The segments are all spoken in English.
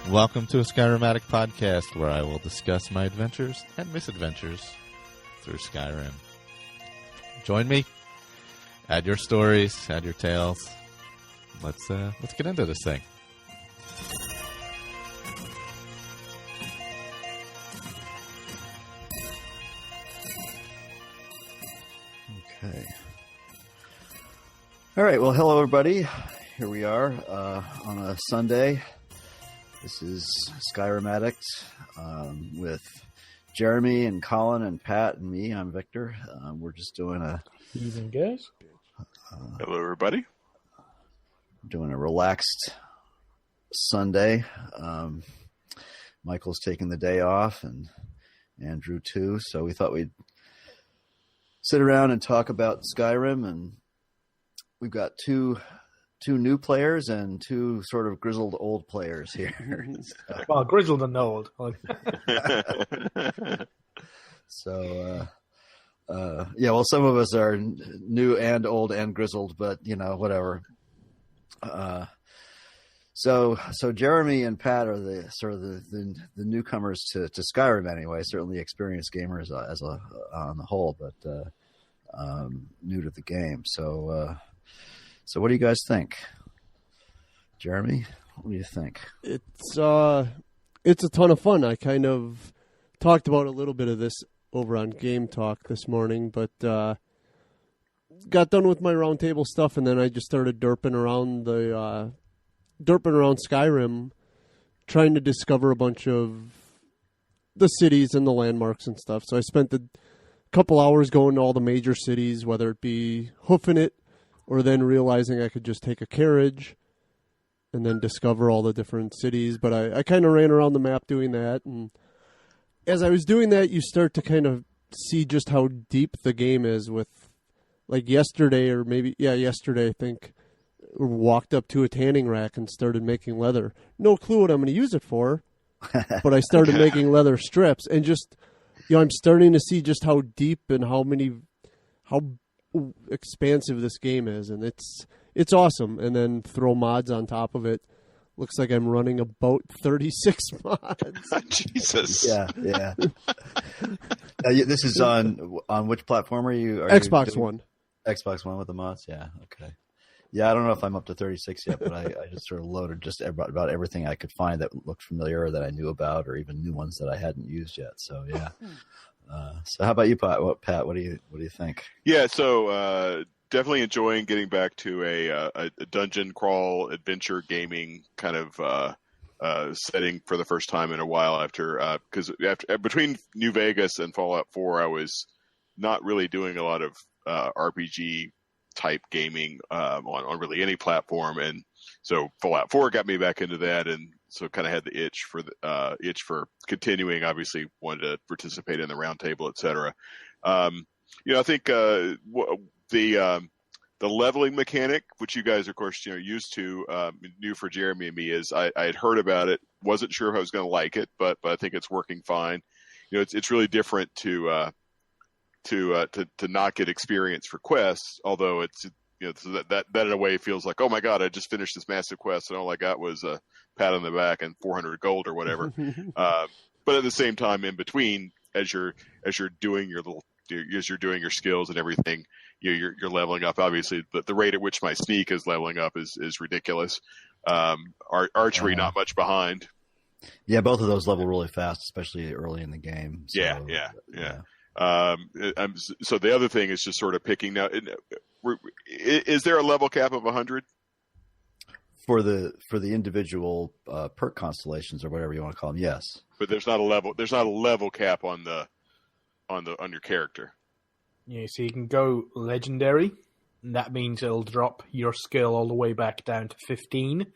Welcome to a Skyrim Addict podcast, where I will discuss my adventures and misadventures through Skyrim. Join me. Add your stories. Add your tales. Let's get into this thing. Okay. All right. Well, hello, everybody. Here we are on a Sunday. This is Skyrim Addict with Jeremy and Colin and Pat and me. I'm Victor. We're just doing Evening, guys. Hello, everybody. Doing a relaxed Sunday. Michael's taking the day off, and Andrew too. So we thought we'd sit around and talk about Skyrim. And we've got two new players and two sort of grizzled old players here. Well, grizzled and old. So, well, some of us are new and old and grizzled, but whatever. So Jeremy and Pat are the sort of the newcomers to Skyrim anyway. Certainly experienced gamers on the whole, but new to the game. So what do you guys think? Jeremy, what do you think? It's a ton of fun. I kind of talked about a little bit of this over on Game Talk this morning, but got done with my roundtable stuff, and then I just started derping around Skyrim, trying to discover a bunch of the cities and the landmarks and stuff. So I spent a couple hours going to all the major cities, whether it be hoofing it, or then realizing I could just take a carriage and then discover all the different cities. But I kind of ran around the map doing that. And as I was doing that, you start to kind of see just how deep the game is with, like yesterday, I think, walked up to a tanning rack and started making leather. No clue what I'm going to use it for, but I started making leather strips. And just, I'm starting to see just how deep and how expansive this game is, and it's awesome. And then throw mods on top of it. Looks like I'm running about 36 mods. Jesus. Yeah. This is on which platform are you? Xbox One. Xbox One with the mods. Yeah. Okay. Yeah, I don't know if I'm up to 36 yet, but I just sort of loaded just about everything I could find that looked familiar or that I knew about, or even new ones that I hadn't used yet. So yeah. So how about you, Pat? What do you think? Yeah, so definitely enjoying getting back to a dungeon crawl adventure gaming kind of setting for the first time in a while. Because between New Vegas and Fallout 4, I was not really doing a lot of RPG type gaming on really any platform, and so Fallout 4 got me back into that, and so kind of had the itch for continuing. Obviously, wanted to participate in the roundtable, etc. I think the leveling mechanic, which you guys, of course, used to, new for Jeremy and me, is I had heard about it, wasn't sure if I was going to like it, but I think it's working fine. It's really different to not get experience for quests, although it's that in a way feels like, oh my god, I just finished this massive quest and all I got was a pat on the back and 400 gold or whatever. But at the same time, in between, as you're doing your skills and everything, you're leveling up. Obviously, the rate at which my sneak is leveling up is ridiculous. Archery not much behind. Yeah, both of those level really fast, especially early in the game. So, yeah. So the other thing is just sort of picking now. Is there a level cap of 100 for the individual perk constellations or whatever you want to call them? Yes, but there's not a level cap on your character. Yeah, so you can go legendary, and that means it'll drop your skill all the way back down to 15,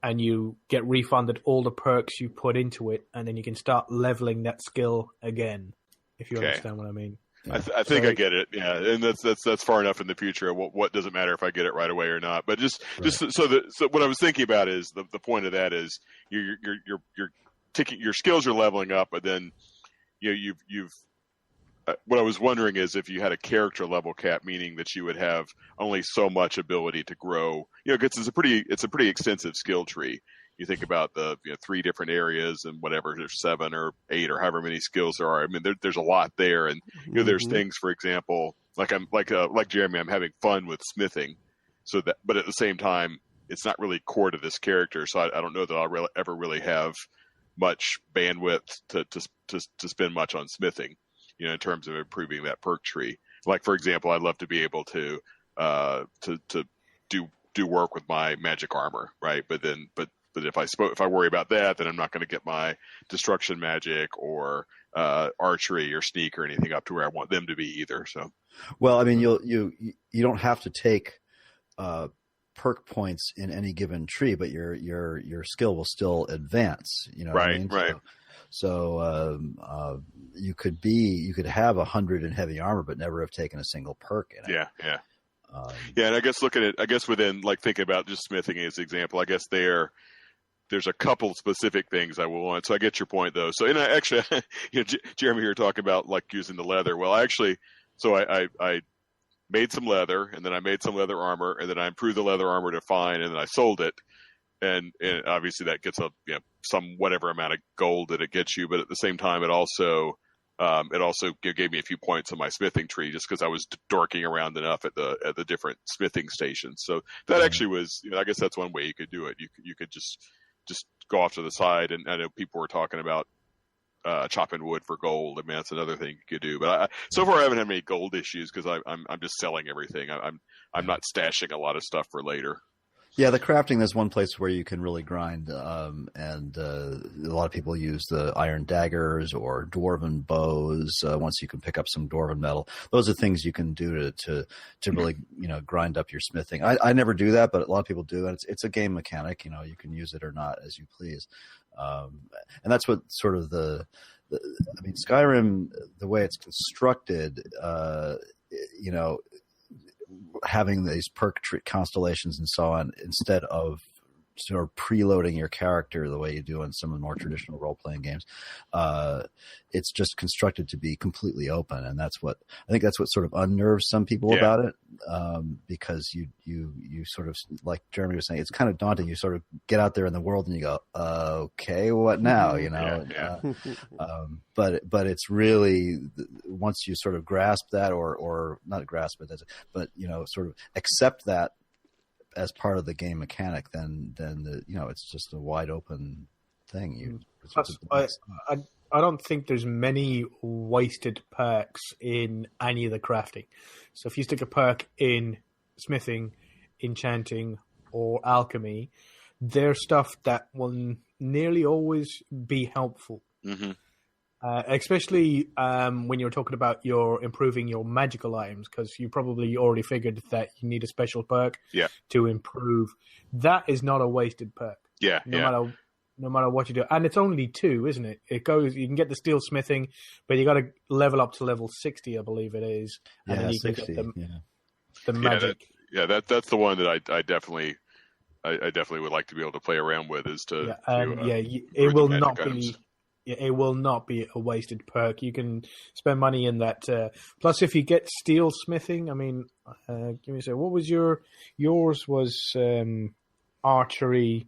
and you get refunded all the perks you put into it, and then you can start leveling that skill again. If you understand what I mean. I think I get it. Yeah, and that's far enough in the future. What does it matter if I get it right away or not? But just so what I was thinking about is the point of that is you're ticking, your skills are leveling up, but then you've what I was wondering is if you had a character level cap, meaning that you would have only so much ability to grow. Because it's a pretty extensive skill tree. you think about the 3 different areas and whatever, there's 7 or 8 or however many skills there are. I mean, there's a lot there, and there's things, for example, like Jeremy, I'm having fun with smithing, so that, but at the same time, it's not really core to this character, so I don't know that I'll ever really have much bandwidth to spend much on smithing, in terms of improving that perk tree. Like, for example, I'd love to be able to do work with my magic armor, right? But if I worry about that, then I'm not going to get my destruction magic or archery or sneak or anything up to where I want them to be either. So, well, I mean, you don't have to take perk points in any given tree, but your skill will still advance. You know, right, what I mean? Right. So you could have 100 in heavy armor, but never have taken a single perk in it. Yeah. And I guess within, like, thinking about just smithing as an example, I guess there's a couple specific things I will want. So I get your point, though. So, and I actually, Jeremy, you're talking about like using the leather. Well, I made some leather, and then I made some leather armor, and then I improved the leather armor to fine, and then I sold it. And obviously that gets some whatever amount of gold that it gets you, but at the same time, it also gave me a few points on my smithing tree just because I was dorking around enough at the different smithing stations. So that actually was, I guess that's one way you could do it. You could just go off to the side, and I know people were talking about chopping wood for gold. I mean, that's another thing you could do. But so far I haven't had any gold issues because I'm just selling everything. I'm not stashing a lot of stuff for later. Yeah, the crafting, there's one place where you can really grind, and a lot of people use the iron daggers or dwarven bows. Once you can pick up some dwarven metal, those are things you can do to really grind up your smithing. I never do that, but a lot of people do, and it's a game mechanic. You can use it or not as you please, and that's what sort of I mean, Skyrim, the way it's constructed, having these perk constellations and so on, instead of sort of preloading your character the way you do in some of the more traditional role-playing games, it's just constructed to be completely open, and I think that's what sort of unnerves some people about it, because you sort of, like Jeremy was saying, it's kind of daunting. You sort of get out there in the world and you go, okay, what now? But it's really, once you sort of grasp that, or not grasp it, but sort of accept that as part of the game mechanic, then it's just a wide open thing. I don't think there's many wasted perks in any of the crafting. So if you stick a perk in smithing, enchanting, or alchemy, they're stuff that will nearly always be helpful. Mm-hmm. Especially when you're talking about improving your magical items, because you probably already figured that you need a special perk to improve. That is not a wasted perk. No matter what you do. And it's only 2, isn't it? You can get the steel smithing, but you got to level up to level 60, I believe it is. And then you 60, can get the magic. That's the one that I definitely would like to be able to play around with, is to it will not be... It will not be a wasted perk. You can spend money in that. Plus, if you get steel smithing, I mean, give me a second. What was yours was archery,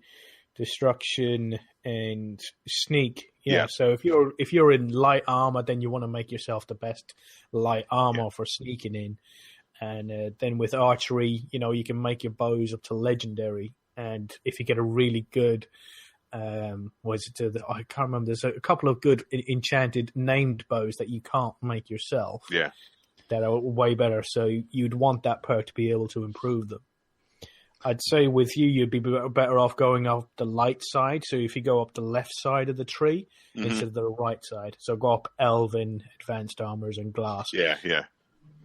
destruction, and sneak. Yeah. So if you're in light armor, then you want to make yourself the best light armor for sneaking in. And then with archery, you can make your bows up to legendary. And if you get a really good... I can't remember. There's a couple of good enchanted named bows that you can't make yourself. Yeah, that are way better. So you'd want that perk to be able to improve them. I'd say with you'd be better off going up the light side. So if you go up the left side of the tree instead of the right side, so go up elven, advanced armors, and glass. Yeah.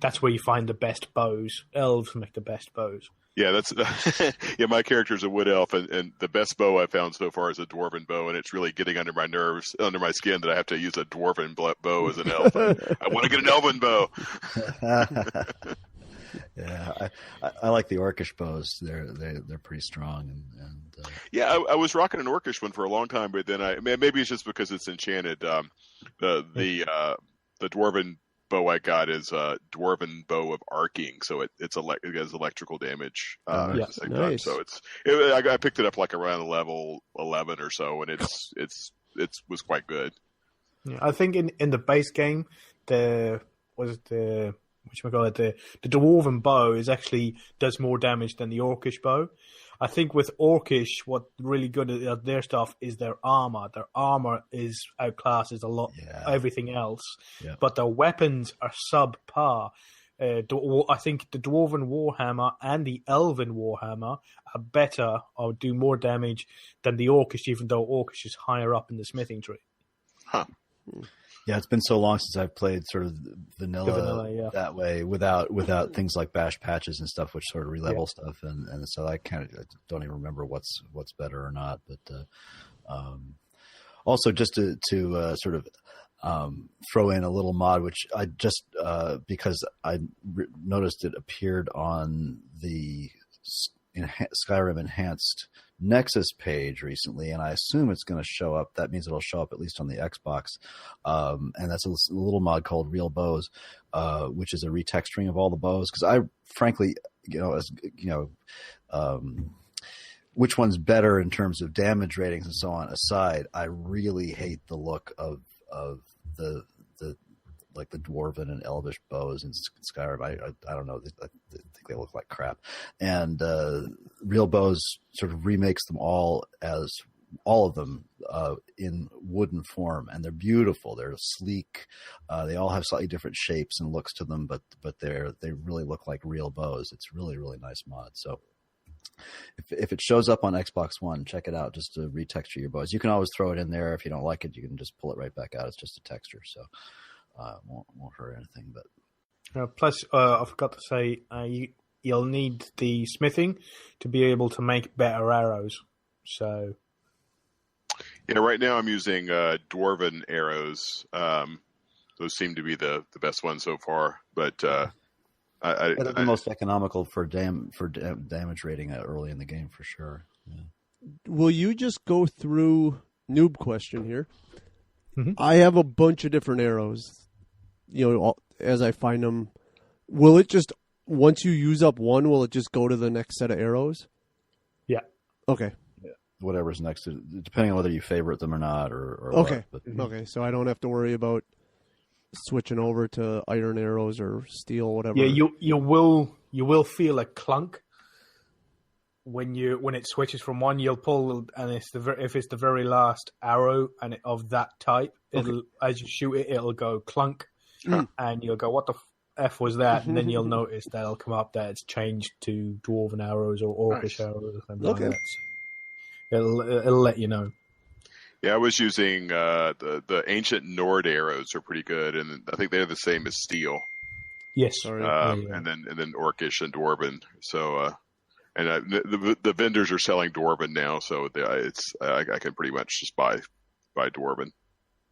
That's where you find the best bows. Elves make the best bows. Yeah, that's my character's a wood elf, and the best bow I've found so far is a dwarven bow, and it's really getting under my nerves, under my skin, that I have to use a dwarven bow as an elf. I want to get an elven bow. Yeah, I like the orcish bows. They're pretty strong, and I was rocking an orcish one for a long time, but then maybe it's just because it's enchanted. The dwarven bow I got is a Dwarven bow of arcing, so it has electrical damage. At the same time. Nice. So I picked it up like around level 11 or so, and it was quite good. Yeah, I think in the base game, the Dwarven bow does more damage than the Orcish bow. I think with Orcish, what really good at their stuff is their armor. Their armor outclasses everything else, but their weapons are subpar. I think the Dwarven Warhammer and the Elven Warhammer are better or do more damage than the Orcish, even though Orcish is higher up in the smithing tree. Huh. Yeah, it's been so long since I've played sort of vanilla that way without things like bash patches and stuff, which sort of re-level stuff, and so I kind of don't even remember what's better or not. But also just to sort of throw in a little mod, which I just because I noticed it appeared on the Skyrim Enhanced Nexus page recently, and I assume it's going to show up. That means it'll show up at least on the Xbox, and that's a little mod called Real Bows, which is a retexturing of all the bows. Because I, frankly, which one's better in terms of damage ratings and so on aside, I really hate the look of the like the Dwarven and Elvish bows in Skyrim. I don't know. I think they look like crap. And Real Bows sort of remakes them all of them in wooden form, and they're beautiful. They're sleek. They all have slightly different shapes and looks to them, but they really look like real bows. It's really, really nice mod. So if it shows up on Xbox One, check it out just to retexture your bows. You can always throw it in there. If you don't like it, you can just pull it right back out. It's just a texture. So won't hurt anything. But plus, I forgot to say, you'll need the smithing to be able to make better arrows. So, yeah, right now I'm using Dwarven arrows. Those seem to be the best ones so far. But they're the most economical for damage rating early in the game for sure. Yeah. Will you just go through noob question here? Mm-hmm. I have a bunch of different arrows. As I find them, will it just, once you use up one, will it just go to the next set of arrows? Yeah. Okay. Yeah. Whatever's next, depending on whether you favorite them or not, or okay. What, but... Okay, so I don't have to worry about switching over to iron arrows or steel, whatever. Yeah, you will feel a clunk when it switches from one. You'll pull, and if it's the very last arrow and of that type, it'll as you shoot it, it'll go clunk. And you'll go, what the F was that? And then you'll notice that it'll come up that it's changed to Dwarven arrows or Orcish arrows or something like that. It'll let you know. Yeah, I was using the ancient Nord arrows are pretty good, and I think they're the same as steel. Yes. And then Orcish and Dwarven. So the vendors are selling Dwarven now, so I can pretty much just buy Dwarven.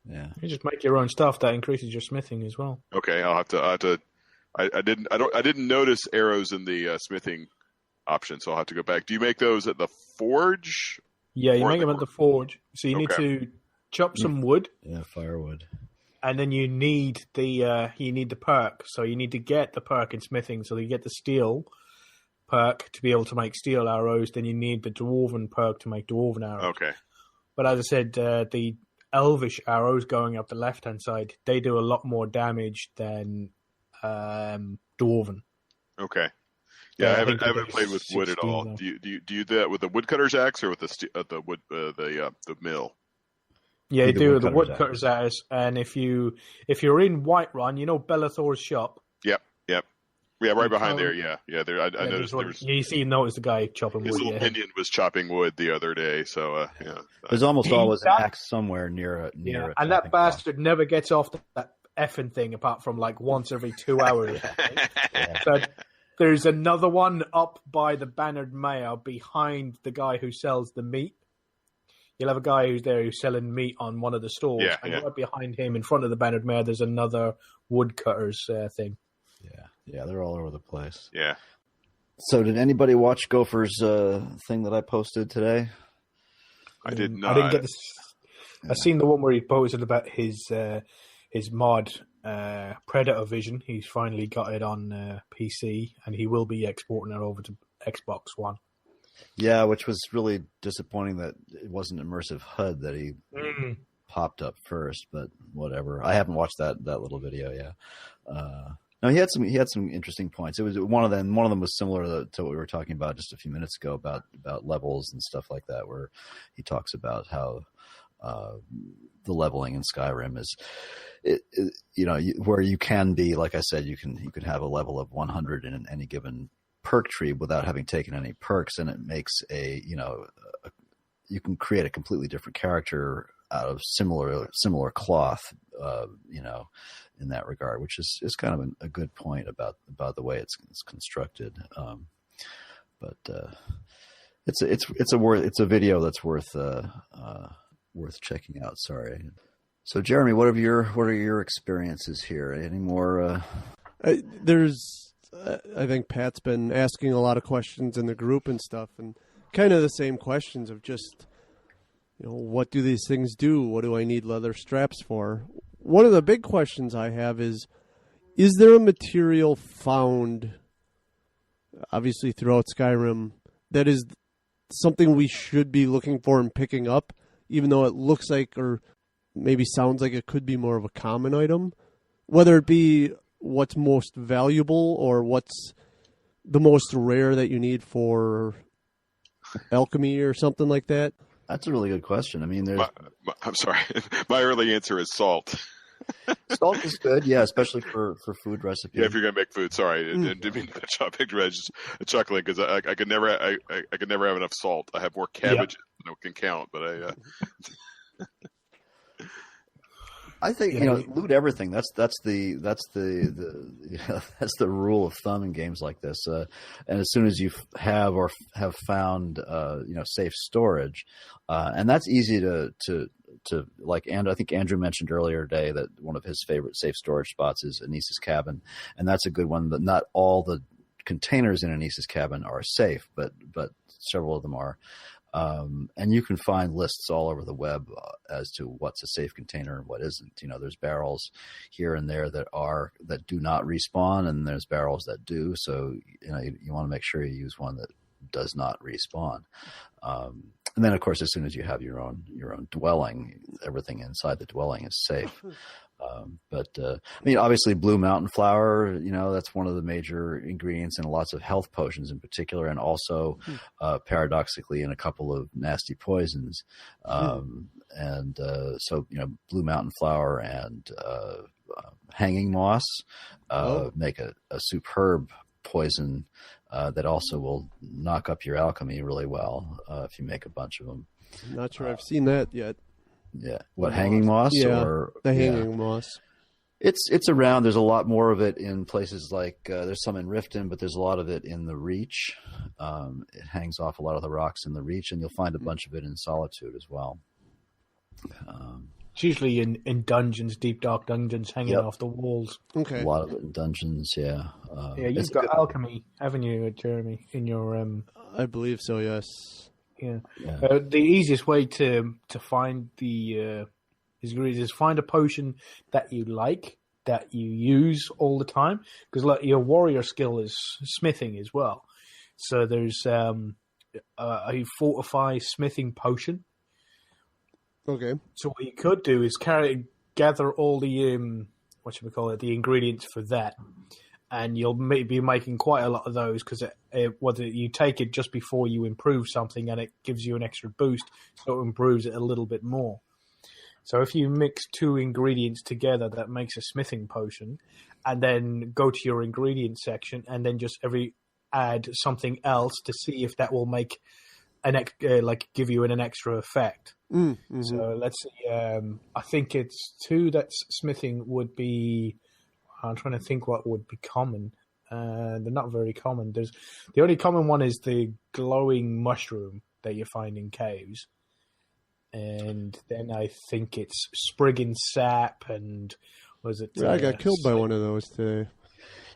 Yeah, you just make your own stuff that increases your smithing as well. Okay, I'll have to. I didn't notice arrows in the smithing option, so I'll have to go back. Do you make those at the forge? Yeah, you make them at the forge. So you need to chop some wood. Yeah, firewood. And then you need the perk. So you need to get the perk in smithing. So you get the steel perk to be able to make steel arrows. Then you need the Dwarven perk to make Dwarven arrows. Okay. But as I said, the Elvish arrows going up the left-hand side, they do a lot more damage than Dwarven. Okay. Yeah, I haven't played with wood at all. Do you do that with the woodcutter's axe or with the wood the mill? Yeah, you do the woodcutter's axe, and if you're in Whiterun, you know Bellathor's shop. Yep. Yeah, right behind there. Yeah. There. I noticed there was. You noticed the guy chopping wood. His little minion was chopping wood the other day. So yeah. There's almost always an axe somewhere near it. And that bastard never gets off that effing thing apart from like once every 2 hours. So there's another one up by the Bannered Mare behind the guy who sells the meat. You'll have a guy who's there who's selling meat on one of the stalls, and right behind him, in front of the Bannered Mare, there's another woodcutter's thing. Yeah, they're all over the place. Yeah. So, did anybody watch Gopher's thing that I posted today? I did not. I didn't get this. I seen the one where he posted about his mod Predator Vision. He's finally got it on PC, and he will be exporting it over to Xbox One. Yeah, which was really disappointing that it wasn't immersive HUD that he popped up first, but whatever. I haven't watched that little video yet. No, he had some interesting points. It was one of them was similar to what we were talking about just a few minutes ago about levels and stuff like that, where he talks about how the leveling in Skyrim is, where you can be, like I said, you can have a level of 100 in any given perk tree without having taken any perks, and it makes you can create a completely different character out of similar cloth, in that regard, which is kind of a good point about the way it's constructed. But it's a video that's worth checking out. Sorry. So Jeremy, what are your experiences here? Any more? I think Pat's been asking a lot of questions in the group and stuff, and kind of the same questions of just, what do these things do? What do I need leather straps for? One of the big questions I have is there a material found, obviously throughout Skyrim, that is something we should be looking for and picking up, even though it looks like or maybe sounds like it could be more of a common item? Whether it be what's most valuable or what's the most rare that you need for alchemy or something like that? That's a really good question. I mean, I'm sorry. My early answer is salt. Salt is good, yeah, especially for food recipes. Yeah, if you're gonna make food. Sorry, I didn't mean to chop picture. I was just chuckling because I could never have enough salt. I have more cabbage than I can count, but I think loot everything. That's the that's the rule of thumb in games like this. And as soon as you have found safe storage, and that's easy to like. And I think Andrew mentioned earlier today that one of his favorite safe storage spots is Anissa's cabin, and that's a good one. But not all the containers in Anissa's cabin are safe, but several of them are. And you can find lists all over the web as to what's a safe container and what isn't. There's barrels here and there that do not respawn, and there's barrels that do. So you want to make sure you use one that does not respawn. And then, of course, as soon as you have your own dwelling, everything inside the dwelling is safe. But obviously, blue mountain flower, that's one of the major ingredients in lots of health potions in particular, and also paradoxically in a couple of nasty poisons. So blue mountain flower and hanging moss make a superb poison that also will knock up your alchemy really well if you make a bunch of them. I'm not sure I've seen that yet. Yeah. What, hanging moss? Yeah, or the hanging moss. It's around. There's a lot more of it in places like there's some in Riften, but there's a lot of it in the Reach. It hangs off a lot of the rocks in the Reach, and you'll find a bunch of it in Solitude as well. It's usually in dungeons, deep dark dungeons, hanging off the walls. Okay. A lot of it in dungeons, yeah. You've got alchemy, haven't you, Jeremy, in your... I believe so, yes. Yeah. The easiest way to find the is find a potion that you like, that you use all the time, because your warrior skill is smithing as well. So there's a fortify smithing potion. Okay. So what you could do is gather all the the ingredients for that, and you'll be making quite a lot of those, because whether you take it just before you improve something and it gives you an extra boost, so it improves it a little bit more. So if you mix two ingredients together, that makes a smithing potion, and then go to your ingredient section and then just add something else to see if that will make give you an extra effect. Mm-hmm. So let's see. I think it's two that smithing would be. I'm trying to think what would be common. They're not very common. The only common one is the glowing mushroom that you find in caves, and then I think it's Spriggan sap and was it? I got killed by one of those today.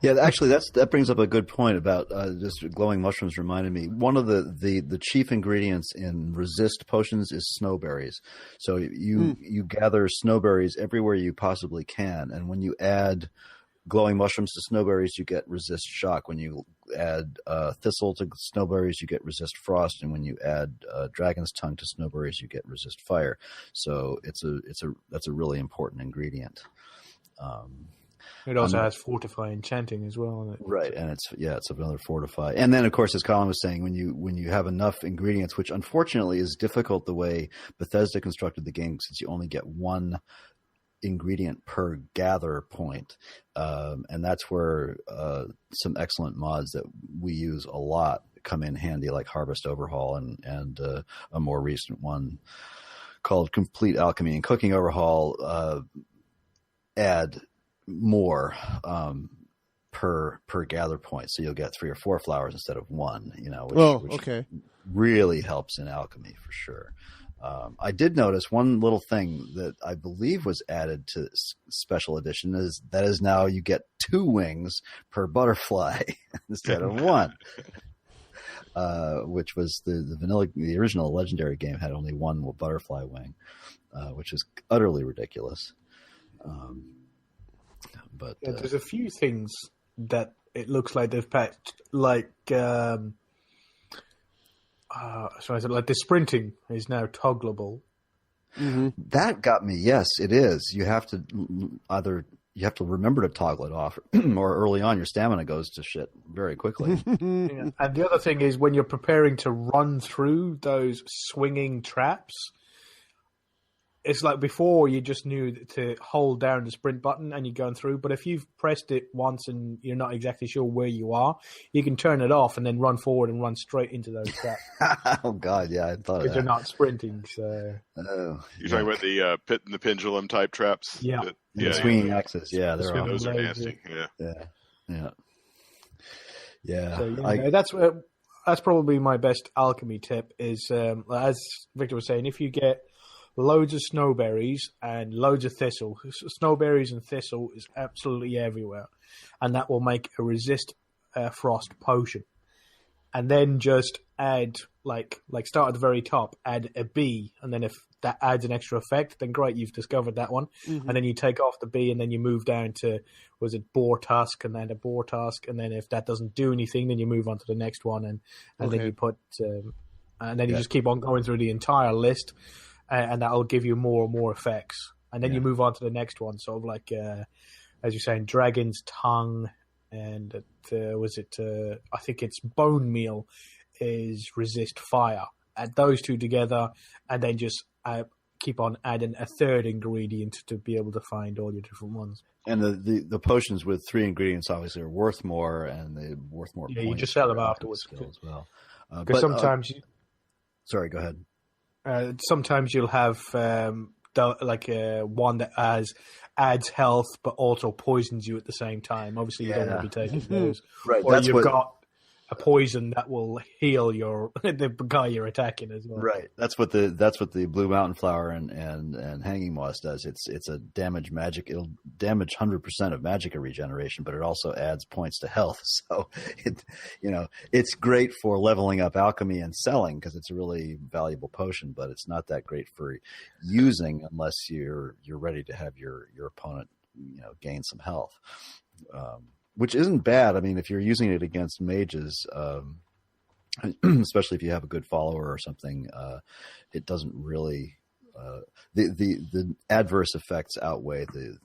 Yeah, actually, that brings up a good point about just glowing mushrooms. Reminded me, one of the chief ingredients in resist potions is snowberries. So you gather snowberries everywhere you possibly can, and when you add glowing mushrooms to snowberries, you get resist shock. When you add thistle to snowberries, you get resist frost, and when you add dragon's tongue to snowberries, you get resist fire. So that's a really important ingredient. It also has fortify enchanting as well, isn't it? Right, and it's another fortify. And then, of course, as Colin was saying, when you have enough ingredients, which unfortunately is difficult the way Bethesda constructed the game, since you only get one ingredient per gather point, and that's where some excellent mods that we use a lot come in handy, like Harvest Overhaul and a more recent one called Complete Alchemy and Cooking Overhaul add more per gather point, so you'll get 3 or 4 flowers instead of 1. Which really helps in alchemy for sure. I did notice one little thing that I believe was added to special edition is now you get 2 wings per butterfly instead of 1. Which was the original Legendary game had only 1 butterfly wing, which is utterly ridiculous. But there's a few things that it looks like they've patched, like the sprinting is now toggleable. Mm-hmm. That got me. Yes, it is. You have to remember to toggle it off, or early on your stamina goes to shit very quickly. Yeah. And the other thing is when you're preparing to run through those swinging traps, it's like before you just knew to hold down the sprint button and you're going through. But if you've pressed it once and you're not exactly sure where you are, you can turn it off and then run forward and run straight into those traps. Oh, God, yeah, I thought of that. Because you're not sprinting. So. You're talking about the pit and the pendulum type traps? Yeah. The swinging axes. Yeah, those are nasty. Yeah. So, that's probably my best alchemy tip is, as Victor was saying, if you get loads of snowberries and loads of thistle. Snowberries and thistle is absolutely everywhere. And that will make a resist frost potion. And then just add, like start at the very top, add a bee. And then if that adds an extra effect, then great, you've discovered that one. Mm-hmm. And then you take off the bee and then you move down to, boar tusk and then a boar tusk. And then if that doesn't do anything, then you move on to the next one. And then you put, and then you just keep on going through the entire list. And that'll give you more and more effects. And then you move on to the next one. Sort of like, as you're saying, Dragon's Tongue and I think it's Bone Meal is resist fire. Add those two together and then just keep on adding a third ingredient to be able to find all your different ones. And the potions with 3 ingredients obviously are worth more, and they're worth more points. You just sell them afterwards. As well. Because sometimes... sorry, go ahead. Sometimes you'll have one that adds health but also poisons you at the same time. Obviously, you don't want to be taking those. Right, or you've got a poison that will heal the guy you're attacking as well. Right, that's what the Blue Mountain Flower and Hanging Moss does. It's a damage magic. It'll damage 100% of magicka regeneration, but it also adds points to health. So it's great for leveling up alchemy and selling because it's a really valuable potion. But it's not that great for using unless you're ready to have your opponent gain some health. Which isn't bad. I mean, if you're using it against mages, especially if you have a good follower or something, it doesn't really the adverse effects outweigh the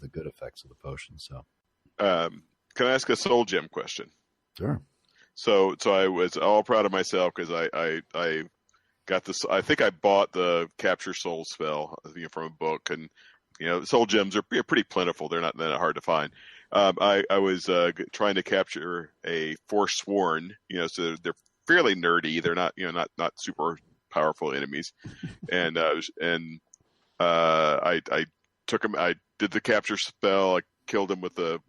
good effects of the potion. So, can I ask a soul gem question? Sure. So I was all proud of myself because I got this. I think I bought the capture soul spell from a book, and soul gems are pretty plentiful. They're not that hard to find. I was trying to capture a Forsworn, so they're fairly nerdy. They're not, not super powerful enemies. And I took him. I did the capture spell. I killed him with the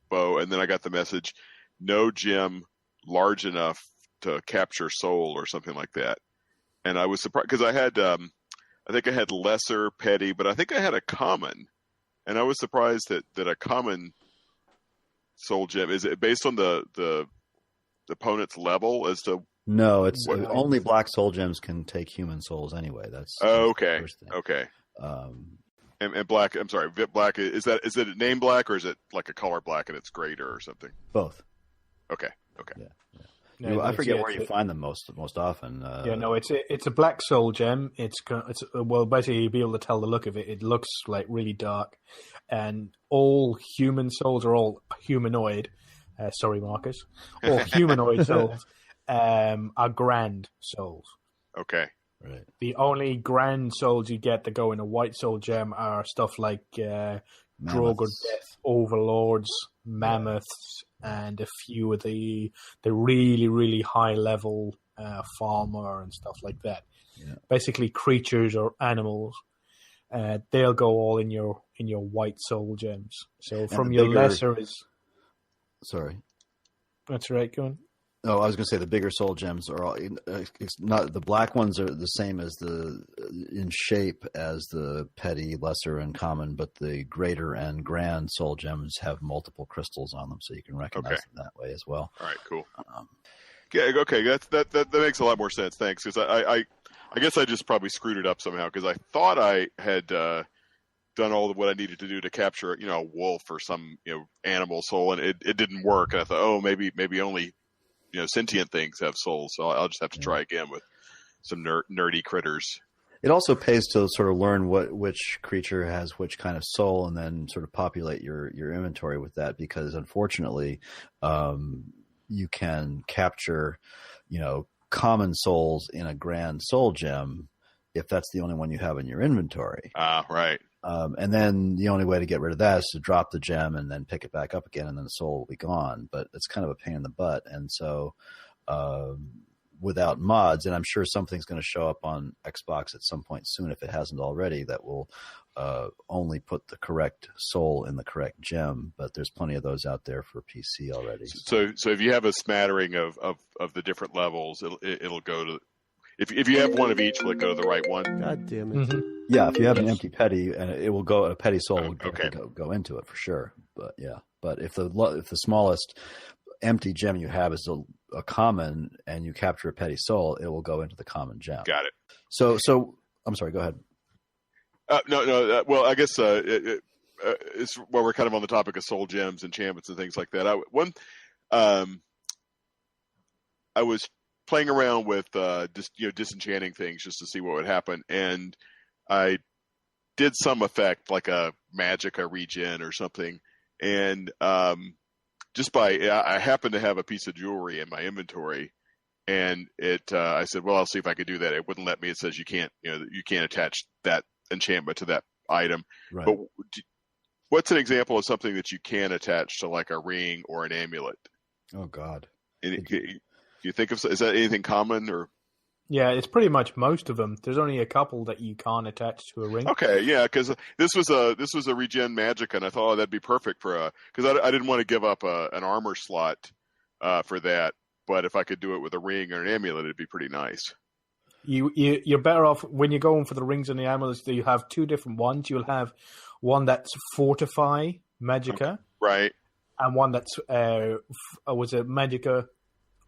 bow, and then I got the message: no gem large enough to capture soul or something like that. And I was surprised because I had, I think I had lesser petty, but I think I had a common, and I was surprised that a common soul gem, is it based on the opponent's level as to? No, it's only black soul gems can take human souls anyway. That's okay. the first thing. Okay. And black. I'm sorry. Black is it name black or is it like a color black and it's greater or something? Both. Okay. Yeah. No, I forget where you find them most often. It's a black soul gem. It's basically you'll be able to tell the look of it. It looks like really dark, and all human souls are all humanoid. Sorry, Marcus. All humanoid souls are grand souls. Okay. Right. The only grand souls you get that go in a white soul gem are stuff like Drogo Death Overlords, Mammoths, and a few of the really, really high level farmer and stuff like that. Yeah. Basically, creatures or animals. They'll go all in your white soul gems. So from your lesser is. Sorry. That's right. Go on. Oh, I was going to say the bigger soul gems are all it's not the black ones are the same as in shape as the petty, lesser, and common, but the greater and grand soul gems have multiple crystals on them, so you can recognize them that way as well. All right, cool. Yeah, okay, that makes a lot more sense. Thanks, because I guess I just probably screwed it up somehow because I thought I had done all of what I needed to do to capture a wolf or some animal soul, and it didn't work. And I thought, oh, maybe only sentient things have souls, so I'll just have to try again with some nerdy critters. It also pays to sort of learn which creature has which kind of soul, and then sort of populate your inventory with that. Because unfortunately, you can capture, common souls in a grand soul gem if that's the only one you have in your inventory. Right. And then the only way to get rid of that is to drop the gem and then pick it back up again, and then the soul will be gone. But it's kind of a pain in the butt. And so without mods, and I'm sure something's going to show up on Xbox at some point soon if it hasn't already, that will only put the correct soul in the correct gem. But there's plenty of those out there for PC already. So if you have a smattering of the different levels, it'll go to... If you have one of each, will it go to the right one? God damn it. Mm-hmm. Yeah, if you have an empty petty, and it will go, a petty soul will Okay. go into it for sure. But if the smallest empty gem you have is a common, and you capture a petty soul, it will go into the common gem. Got it. So I'm sorry. Go ahead. No. Well, I guess it's we're kind of on the topic of soul gems, enchantments, and things like that. I was playing around with disenchanting things just to see what would happen, and I did some effect like a magicka regen or something, and I happened to have a piece of jewelry in my inventory, and I said, well, I'll see if I could do that. It wouldn't let me. It says you can't attach that enchantment to that item. Right. But what's an example of something that you can attach to like a ring or an amulet? Oh God. Do you think is that anything common or? Yeah, it's pretty much most of them. There's only a couple that you can't attach to a ring. Okay, yeah, because this was a regen magic, and I thought that'd be perfect for because I didn't want to give up an armor slot for that, but if I could do it with a ring or an amulet, it'd be pretty nice. You're better off when you're going for the rings and the amulets. You have two different ones. You'll have one that's fortify magicka, right, and one that's was a magicka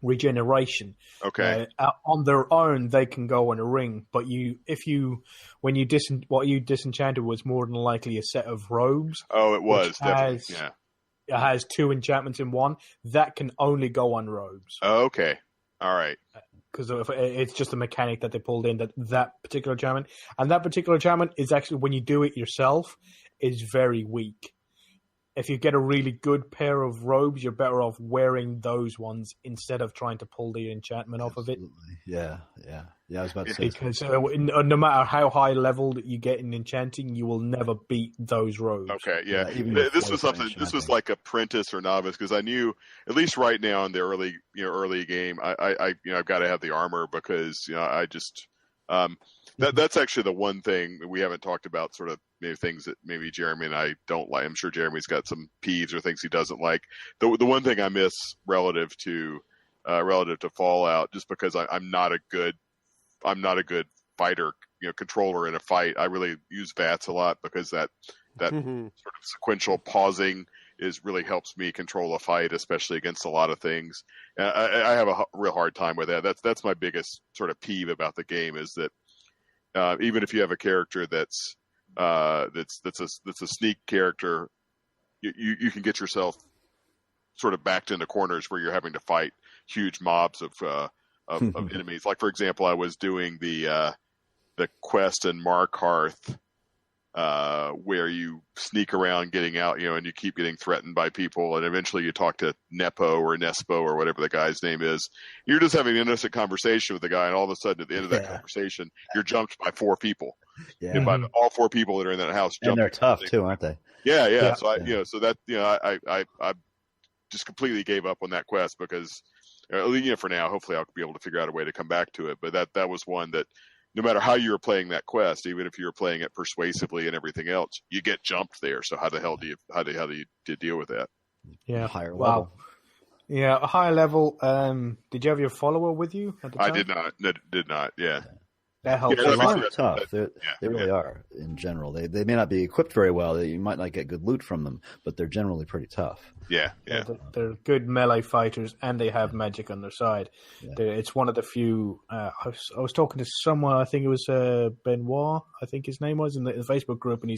regeneration. Okay. On their own, they can go on a ring, but what you disenchanted was more than likely a set of robes. Oh, it was definitely. Yeah. It has two enchantments in one that can only go on robes. Oh, okay. All right. Because it's just a mechanic that they pulled in that particular enchantment, and that particular enchantment is actually, when you do it yourself, is very weak. If you get a really good pair of robes, you're better off wearing those ones instead of trying to pull the enchantment off of it. Yeah. I was about to say, because no matter how high level that you get in enchanting, you will never beat those robes. Okay, yeah. This was something. This was like apprentice or novice, because I knew at least right now in the early game, I've got to have the armor, because I just that's actually the one thing that we haven't talked about. Sort of maybe things that maybe Jeremy and I don't like. I'm sure Jeremy's got some peeves or things he doesn't like. The one thing I miss relative to Fallout, just because I'm not a good fighter, controller in a fight. I really use VATS a lot, because that sort of sequential pausing really helps me control a fight, especially against a lot of things. I have a real hard time with that. That's my biggest sort of peeve about the game is that even if you have a character that's a sneak character, you can get yourself sort of backed into corners where you're having to fight huge mobs of enemies. Like, for example, I was doing the quest in Markarth, where you sneak around getting out, and you keep getting threatened by people, and eventually you talk to Nepo or Nespo or whatever the guy's name is. You're just having an innocent conversation with the guy, and all of a sudden at the end of that conversation, you're jumped by 4 people. Yeah. And by all 4 people that are in that house, and they're tough too, aren't they? Yeah. So I just completely gave up on that quest because, for now, hopefully I'll be able to figure out a way to come back to it. But that was one that, no matter how you were playing that quest, even if you were playing it persuasively and everything else, you get jumped there. So how the hell do you deal with that? Yeah, higher level. Yeah, a higher level. Did you have your follower with you at the time? I did not. Did not. Yeah. That helps They're a lot. tough. They really are in general. They may not be equipped very well. You might not get good loot from them, but they're generally pretty tough. Yeah. They're good melee fighters, and they have magic on their side. Yeah. It's one of the few. I was talking to someone. I think it was Benoit. I think his name was in the Facebook group, and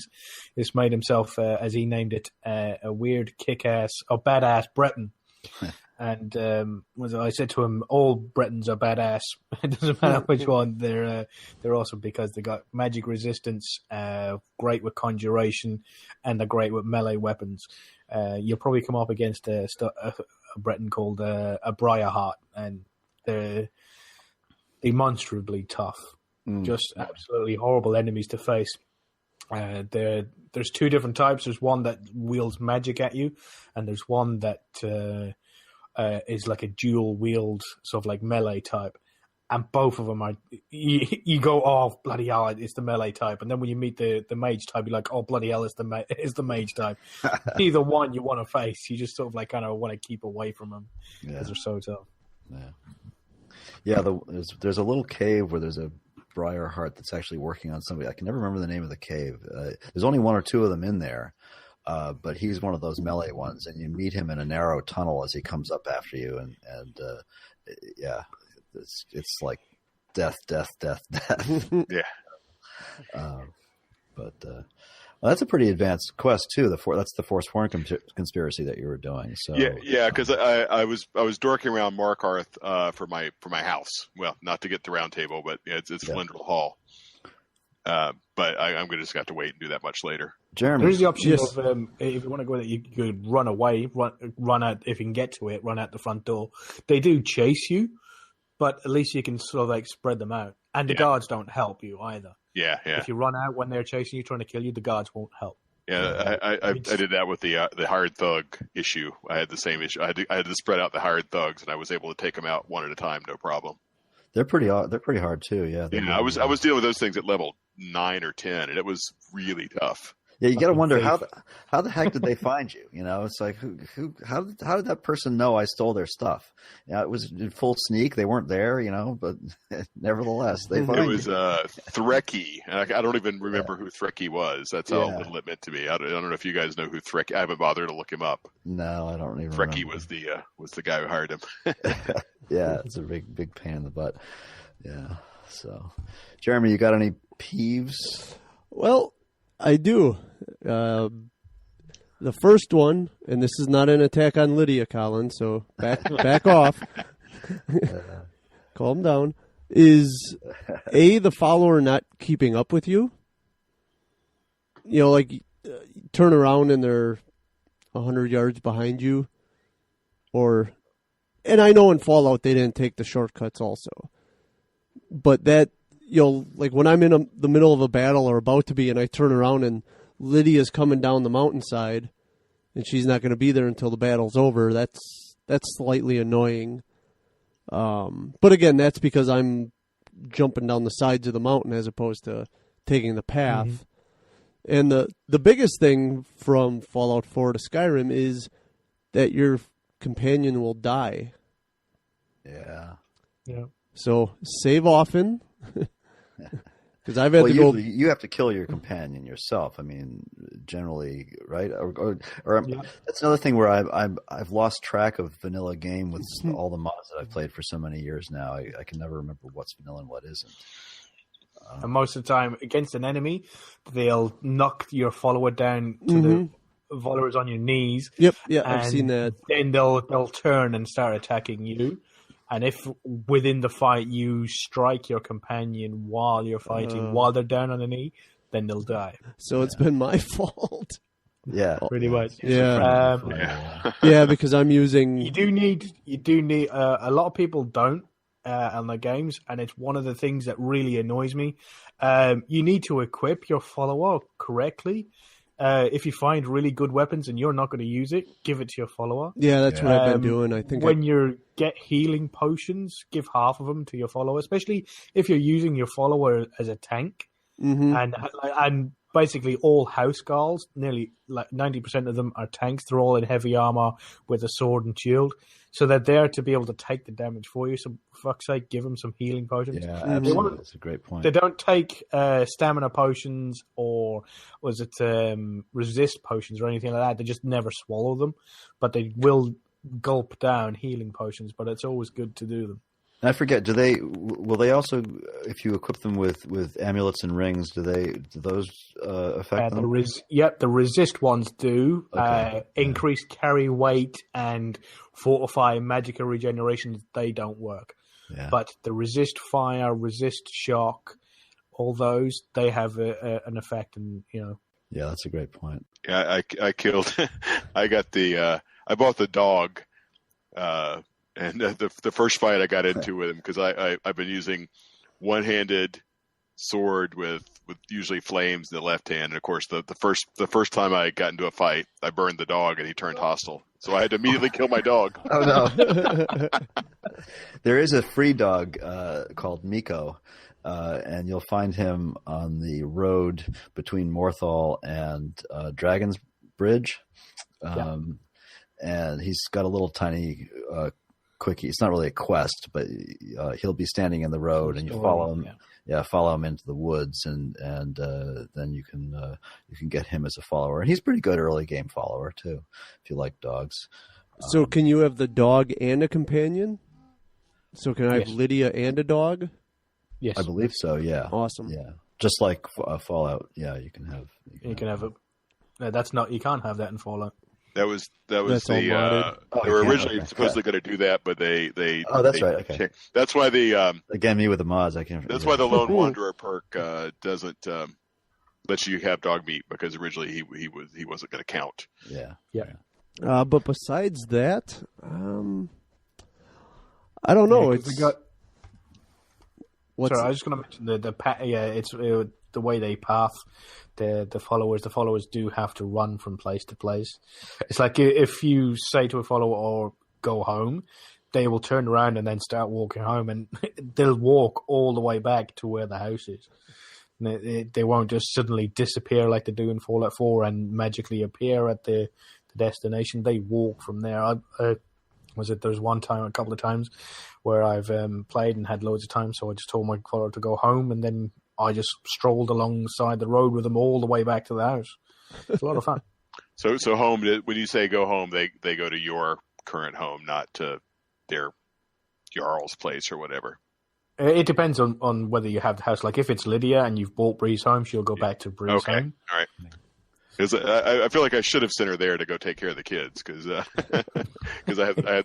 he's made himself, as he named it, a weird kick-ass or badass Breton. And I said to him, all Bretons are badass. It doesn't matter which one. They're awesome because they got magic resistance, great with conjuration, and they're great with melee weapons. You'll probably come up against a Breton called a Briarheart, and they're demonstrably tough. Just absolutely horrible enemies to face. There's 2 different types. There's one that wields magic at you, and there's one that is like a dual wield sort of like melee type, and both of them are you go, oh bloody hell, it's the melee type, and then when you meet the mage type, you're like, oh bloody hell, it's the mage type. Either one you want to face, you just sort of like kind of want to keep away from them because they're so tough. There's a little cave where there's a Briarheart that's actually working on somebody. I can never remember the name of the cave. There's only 1 or 2 of them in there. But he's one of those melee ones, and you meet him in a narrow tunnel as he comes up after you, and it's like death. Yeah. That's a pretty advanced quest too. That's the Forsworn conspiracy that you were doing. So because I was dorking around Markarth for my house. Well, not to get the round table, but it's Flindrel Hall. But I'm going to just have to wait and do that much later. Jeremy, there's the option of if you want to go there, you could run away, run out if you can get to it, run out the front door. They do chase you, but at least you can sort of like spread them out, and the guards don't help you either. Yeah. If you run out when they're chasing you, trying to kill you, the guards won't help. Yeah, I did that with the hired thug issue. I had the same issue. I had to spread out the hired thugs, and I was able to take them out one at a time, no problem. They're pretty hard too. Yeah. I was dealing with those things at level 9 or 10, and it was really tough. Yeah, you got to wonder how the heck did they find you? It's like how did that person know I stole their stuff? It was in full sneak. They weren't there, but nevertheless they found you. It was Threcky, and I don't even remember who Threcky was. That's how little it meant to me. I don't know if you guys know who Threcky. I haven't bothered to look him up. No, I don't even. Threcky remember. was the guy who hired him. Yeah, it's a big pain in the butt. Yeah. So, Jeremy, you got any peeves? Well, I do. The first one, and this is not an attack on Lydia, Colin, so back off. Calm down. Is the follower not keeping up with you? Turn around and they're 100 yards behind you, and I know in Fallout they didn't take the shortcuts also, but that. When I'm in the middle of a battle or about to be, and I turn around and Lydia's coming down the mountainside, and she's not going to be there until the battle's over. That's slightly annoying. But again, that's because I'm jumping down the sides of the mountain as opposed to taking the path. Mm-hmm. And the biggest thing from Fallout 4 to Skyrim is that your companion will die. Yeah. So save often. Because I've had to go. You have to kill your companion yourself. I mean, generally, right? Or Yeah. that's another thing where I've lost track of vanilla game with all the mods that I've played for so many years now. I can never remember what's vanilla and what isn't. And most of the time, against an enemy, they'll knock your follower down to the followers on your knees. Yep, yeah, I've and seen that. Then they'll turn and start attacking you. And if within the fight you strike your companion while you're fighting, while they're down on the knee, then they'll die. So it's been my fault. Yeah, Pretty much. Yeah. Yeah. Yeah, because I'm using. You do need. A lot of people don't on their games, and it's one of the things that really annoys me. You need to equip your follower correctly. If you find really good weapons and you're not going to use it, give it to your follower. Yeah, that's what I've been doing. I think when you get healing potions, give half of them to your follower, especially if you're using your follower as a tank. And basically all house girls, nearly like 90% of them are tanks. They're all in heavy armor with a sword and shield, so they're there to be able to take the damage for you. So for fuck's sake, give them some healing potions. Yeah, absolutely. That's a great point. They don't take stamina potions or resist potions or anything like that. They just never swallow them, but they will gulp down healing potions. But it's always good to do them. I forget. Will they also, if you equip them with amulets and rings, do those affect them? The resist ones do. Okay. Increased carry weight and fortify magical regeneration. They don't work. Yeah. But the resist fire, resist shock, all those, they have an effect. And Yeah, that's a great point. Yeah, I killed. I bought the dog. And the first fight I got into with him, because I've been using one-handed sword with usually flames in the left hand, and of course the first time I got into a fight, I burned the dog and he turned hostile, so I had to immediately kill my dog. Oh no! There is a free dog called Miko, and you'll find him on the road between Morthal and Dragon's Bridge, and he's got a little tiny. Quickie. It's not really a quest, but he'll be standing in the road, and you follow him. Yeah, follow him into the woods, and then you can get him as a follower. And he's a pretty good early game follower too, if you like dogs. So can you have the dog and a companion? So can I have Lydia and a dog? Yes, I believe so. Yeah, awesome. Yeah, just like Fallout. Yeah, you can have. You can have it. No, that's not. You can't have that in Fallout. That was That's the. They were originally supposedly going to do that, but they. Oh, that's right. Okay. That's why the. Again, me with the mods, I can't. That's why the Lone Wanderer perk doesn't let you have dog meat, because originally he wasn't going to count. Yeah. But besides that, I don't know. It's. Sorry, I was just going to mention it's the way they path the followers. The followers do have to run from place to place. It's like if you say to a follower or go home, they will turn around and then start walking home, and they'll walk all the way back to where the house is. They won't just suddenly disappear like they do in Fallout 4 and magically appear at the destination. They walk from there. There's one time, a couple of times, where I've played and had loads of time, so I just told my follower to go home, and then I just strolled alongside the road with them all the way back to the house. It's a lot of fun. So home, when you say go home, they go to your current home, not to their Jarl's place or whatever. It depends on whether you have the house. Like if it's Lydia and you've bought Bree's home, she'll go back to Bree's home. All right. Because I feel like I should have sent her there to go take care of the kids, because I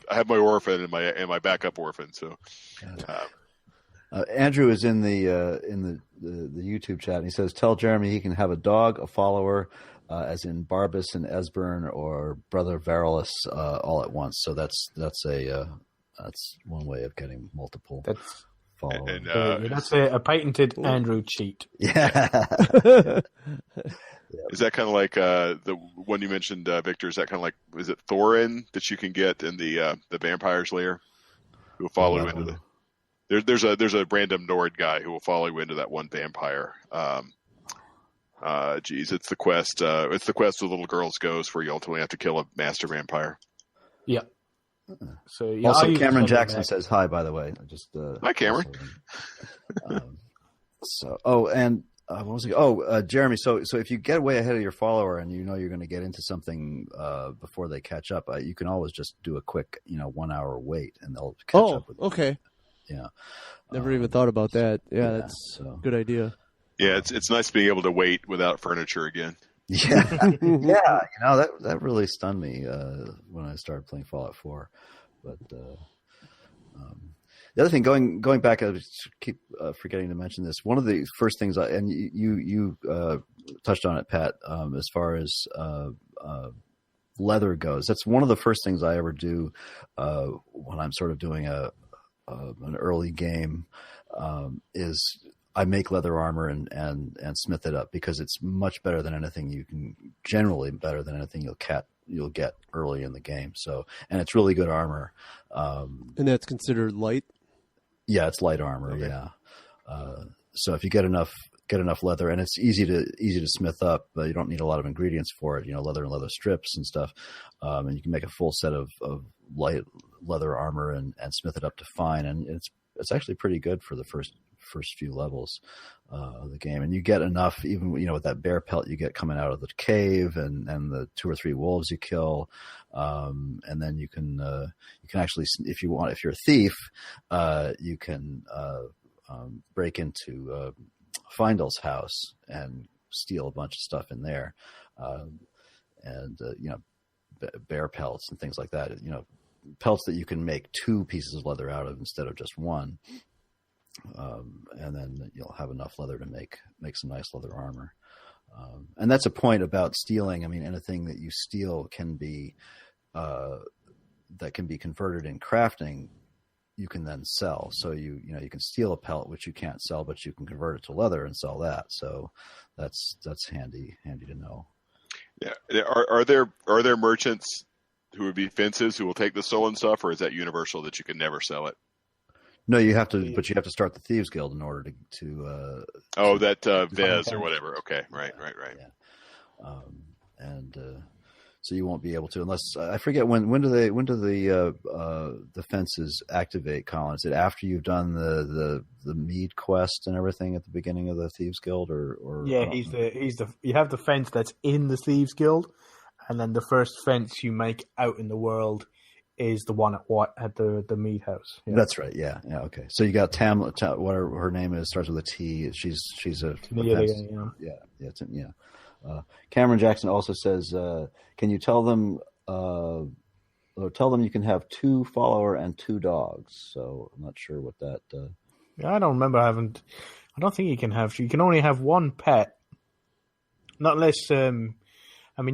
have my orphan and my backup orphan. So Andrew is in the YouTube chat, and he says, "Tell Jeremy he can have a dog, a follower, as in Barbas and Esbern or Brother Varulus, all at once." So that's one way of getting multiple followers. And, that's a patented Andrew cheat. Yeah. Is that kind of like the one you mentioned, Victor? Is that kind of like, is it Thorin that you can get in the Vampire's Lair? Who will follow you into the? There's a random Nord guy who will follow you into that one vampire. It's the quest. It's the quest the little girls goes, where you ultimately have to kill a master vampire. Yeah. So also, Cameron Jackson says hi. By the way, hi, Cameron. And what was it? Oh, Jeremy. So if you get way ahead of your follower and you know you're going to get into something before they catch up, you can always just do a quick 1 hour wait and they'll catch up with you. Okay. Yeah. Never even thought about that. Yeah, that's so. a good idea. Yeah, it's nice being able to wait without furniture again. Yeah, yeah. That really stunned me when I started playing Fallout 4. But the other thing, going back, I keep forgetting to mention this. One of the first things, and you touched on it, Pat, as far as leather goes. That's one of the first things I ever do when I'm sort of doing an early game. Is I make leather armor and smith it up because it's much better than anything you'll get early in the game. So, and it's really good armor. And that's considered light? Yeah, it's light armor. Okay. Yeah. So if you get enough leather, and it's easy to smith up, but you don't need a lot of ingredients for it. Leather and leather strips and stuff. And you can make a full set of light leather armor and smith it up to fine. And it's actually pretty good for the first few levels of the game, and you get enough even with that bear pelt you get coming out of the cave and the 2 or 3 wolves you kill, and then you can actually, if you're a thief, you can break into Feindel's house and steal a bunch of stuff in there, and bear pelts and things like that, pelts that you can make 2 pieces of leather out of instead of just one. And then you'll have enough leather to make some nice leather armor. And that's a point about stealing. I mean, anything that you steal can be converted in crafting. You can then sell. So you can steal a pelt which you can't sell, but you can convert it to leather and sell that. So that's handy to know. Yeah. Are there merchants who would be fences who will take the stolen stuff, or is that universal that you can never sell it? No, you have to start the Thieves Guild in order to Vez or whatever. Okay, right. Yeah. So you won't be able to, unless I forget when do the fences activate, Colin? Is it after you've done the mead quest and everything at the beginning of the Thieves Guild, or yeah, you have the fence that's in the Thieves Guild, and then the first fence you make out in the world is the one at the mead house. Yeah. That's right. Yeah. Okay. So you got Tam, whatever her name is, starts with a T. She's a yeah. Cameron Jackson also says, "Can you tell them you can have 2 follower and 2 dogs?" So I'm not sure what that. I don't remember having. I don't think you can have. You can only have 1 pet, not unless. You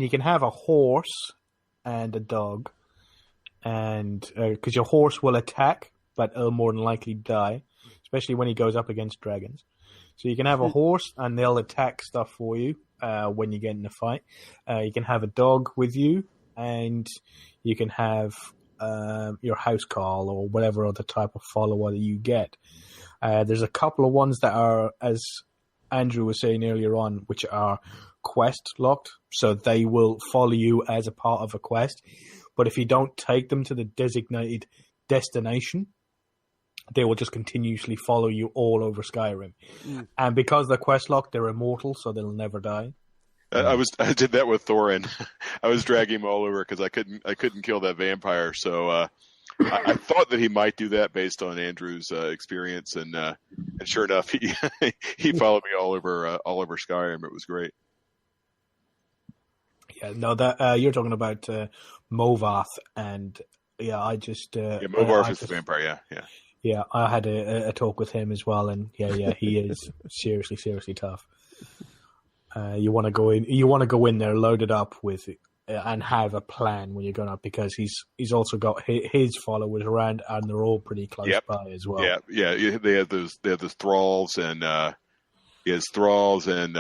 can have a horse and a dog. And because your horse will attack, but it'll more than likely die, especially when he goes up against dragons. So you can have a horse, and they'll attack stuff for you when you get in a fight. You can have a dog with you, and you can have your house call or whatever other type of follower that you get. There's a couple of ones that are, as Andrew was saying earlier on, which are quest locked, so they will follow you as a part of a quest. But if you don't take them to the designated destination, they will just continuously follow you all over Skyrim. And because they're quest locked, they're immortal, so they'll never die. I did that with Thorin. I was dragging him all over because I couldn't kill that vampire. So I thought that he might do that based on Andrew's experience, and sure enough, he followed me all over Skyrim. It was great. Yeah, no, that you're talking about Movarth, and Movarth is the vampire. Yeah, I had a talk with him as well, and he is seriously tough. You want to go in there loaded up with and have a plan when you're going up, because he's also got his followers around, and they're all pretty close by as well. Yeah. They have those thralls, and he has thralls and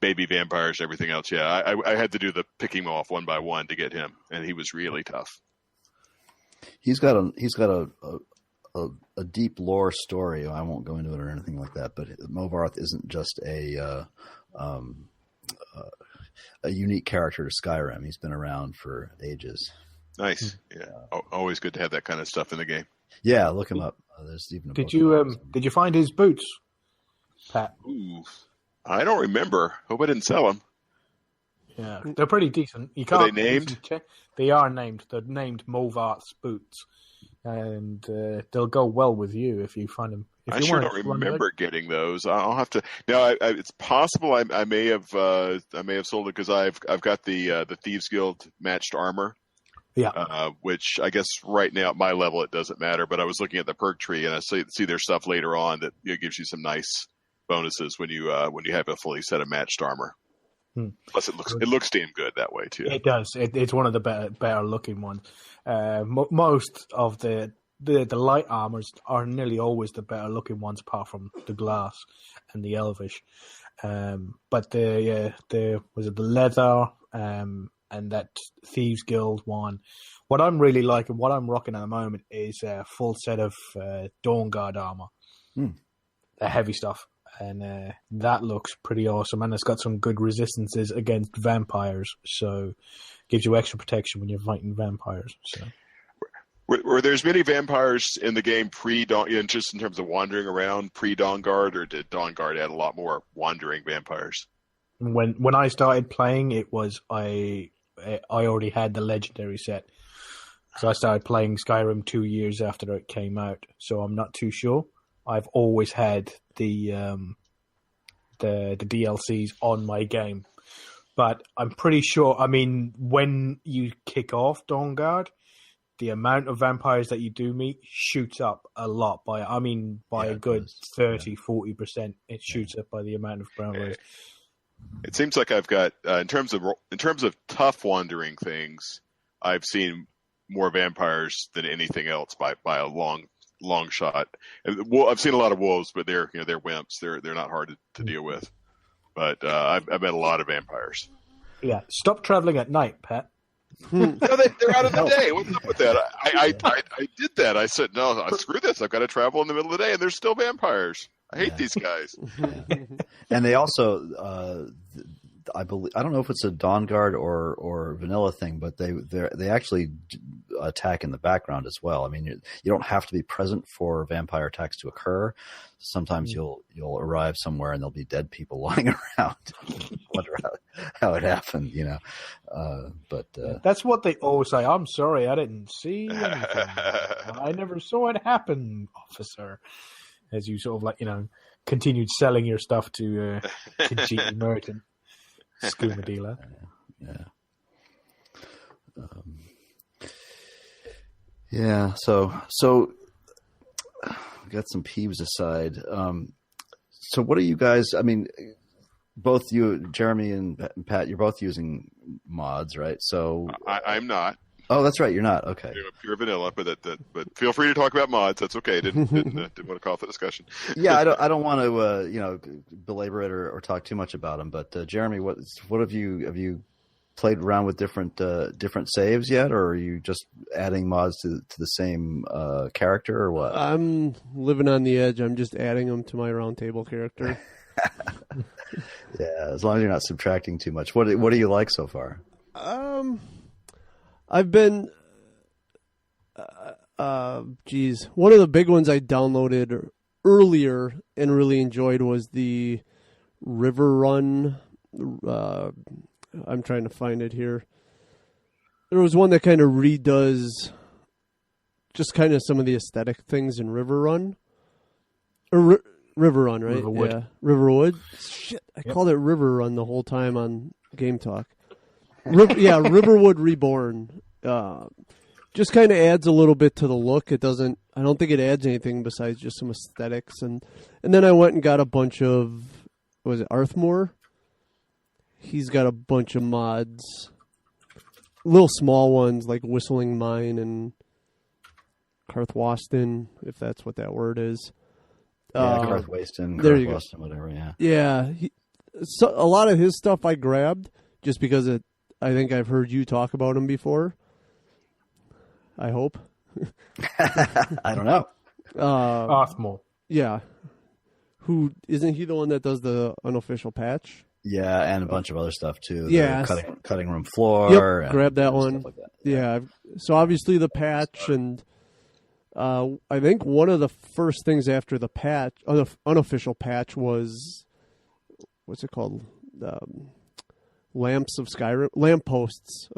baby vampires, everything else. Yeah, I had to do the picking them off one by one to get him, and he was really tough. He's got a deep lore story. I won't go into it or anything like that, but Movarth isn't just a unique character to Skyrim. He's been around for ages. Nice. Yeah. Always good to have that kind of stuff in the game. Yeah, look him up. There's even a Did you find his boots? Pat? Ooh, I don't remember. Hope I didn't sell them. Yeah, they're pretty decent. You Are can't. they named? They are named. They're named Movart's boots, and they'll go well with you if you find them. If I you sure want don't to remember getting those. I'll have to. Now, it's possible I may have sold it because I've got the Thieves Guild matched armor. Yeah. Which I guess right now at my level it doesn't matter. But I was looking at the perk tree and I see their stuff later on that gives you some nice bonuses when you have a fully set of matched armor. Plus, it looks damn good that way too. It does. It's one of the better looking ones. Most of the light armors are nearly always the better looking ones, apart from the glass and the elvish. But the leather and that Thieves Guild one. What I'm really liking, what I'm rocking at the moment, is a full set of Dawn Guard armor, the heavy stuff. And that looks pretty awesome, and it's got some good resistances against vampires, so gives you extra protection when you're fighting vampires. So, were there's many vampires in the game pre-Dawn, just in terms of wandering around pre-Dawn Guard, or did Dawn Guard add a lot more wandering vampires? When I started playing, it was I already had the legendary set, so I started playing Skyrim 2 years after it came out. So I'm not too sure. I've always had the DLCs on my game, but I'm pretty sure. I mean, when you kick off Dawn Guard, the amount of vampires that you do meet shoots up a lot by a good 30-40%. It shoots up by the amount of vampires. It seems like I've got in terms of tough wandering things, I've seen more vampires than anything else by a long shot. I've seen a lot of wolves, but they're wimps. They're not hard to deal with. But I've met a lot of vampires. Yeah, stop traveling at night, Pat. No, they're out of the day. What's up with that? I did that. I said no. Screw this. I've got to travel in the middle of the day, and there's still vampires. I hate these guys. And they also, I believe, I don't know if it's a Dawn Guard or vanilla thing, but they actually attack in the background as well. I mean, you don't have to be present for vampire attacks to occur. Sometimes you'll arrive somewhere and there'll be dead people lying around. Wonder how it happened, But that's what they always say. I'm sorry, I didn't see anything. I never saw it happen, officer. As you sort of continued selling your stuff to G.E. Merton, skooma dealer. Yeah. So we got some peeves aside. So what are you guys? I mean, both you, Jeremy and Pat, you're both using mods, right? So I'm not. Oh, that's right. You're not. Okay. You're pure vanilla, but feel free to talk about mods. That's okay. Didn't want to call off the discussion. Yeah, I don't want to belabor it or talk too much about them. But Jeremy, what have you played around with different saves yet, or are you just adding mods to the same character, or what? I'm living on the edge. I'm just adding them to my round table character. Yeah, as long as you're not subtracting too much. What do you like so far? I've been, one of the big ones I downloaded earlier and really enjoyed was the River Run. I'm trying to find it here. There was one that kind of redoes just kind of some of the aesthetic things in River Run. Or River Run, right? Riverwood. Yeah, Riverwood. Shit, I called it River Run the whole time on Game Talk. Riverwood Reborn. Just kind of adds a little bit to the look. I don't think it adds anything besides just some aesthetics. And then I went and got a bunch of, was it Arthmore? He's got a bunch of mods. Little small ones like Whistling Mine and Karthwaston, if that's what that word is. Karthwaston, there you Karthwaston, whatever, yeah. Yeah. So a lot of his stuff I grabbed just because I think I've heard you talk about him before. I hope. I don't know. Arthmore. Yeah. Who isn't he the one that does the unofficial patch? Yeah, and a bunch of other stuff too. Yeah, cutting room floor. Yep, and grab that one. Stuff like that. Yeah. So obviously the patch, and I think one of the first things after the patch, the unofficial patch, was what's it called? Lampposts of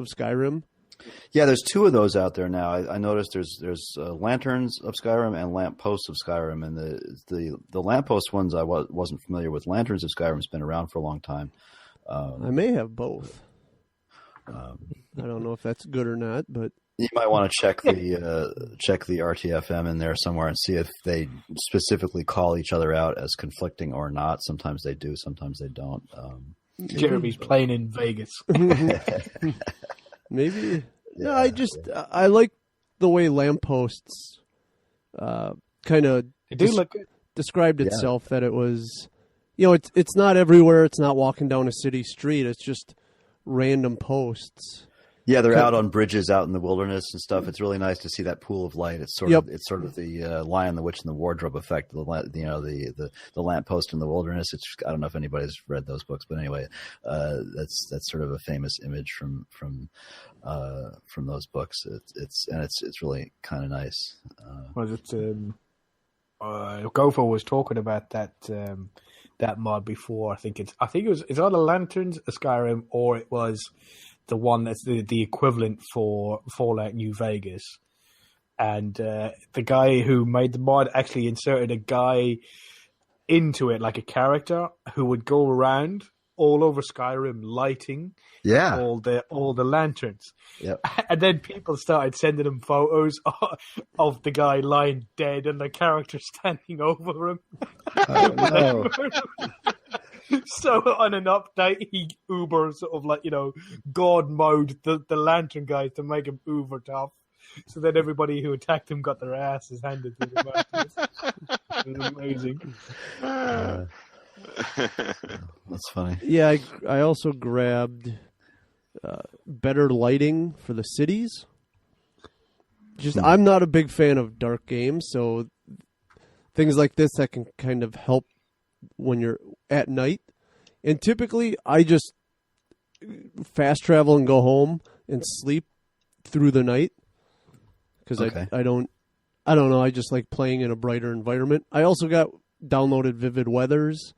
Skyrim. Yeah, there's two of those out there now. I noticed there's lanterns of Skyrim and lampposts of Skyrim, and the lamppost ones I wasn't familiar with. Lanterns of Skyrim's been around for a long time. I may have both. I don't know if that's good or not, but you might want to check the RTFM in there somewhere and see if they specifically call each other out as conflicting or not. Sometimes they do, sometimes they don't. Jeremy's playing in Vegas. Maybe. Yeah, No, I like the way lampposts kind of described itself. That it was, it's not everywhere. It's not walking down a city street. It's just random posts. Yeah, they're out on bridges, out in the wilderness and stuff. It's really nice to see that pool of light. It's sort of the Lion, the Witch, and the Wardrobe effect. The lamppost in the wilderness. I don't know if anybody's read those books, but anyway, that's sort of a famous image from those books. It's really kind of nice. Gopher was talking about that mod before. I think it's either Lanterns of Skyrim or it was the one that's the equivalent for Fallout New Vegas. And the guy who made the mod actually inserted a guy into it, like a character, who would go around all over Skyrim lighting all the lanterns. Yep. And then people started sending him photos of the guy lying dead and the character standing over him. Oh, no. So on an update, he Uber sort of God mode the lantern guys to make him Uber tough. So then everybody who attacked him got their asses handed to them afterwards. It was amazing. That's funny. Yeah, I also grabbed better lighting for the cities. I'm not a big fan of dark games, so things like this that can kind of help when you're at night. And typically I just fast travel and go home and sleep through the night because I don't know, I just like playing in a brighter environment. I also got downloaded Vivid Weathers.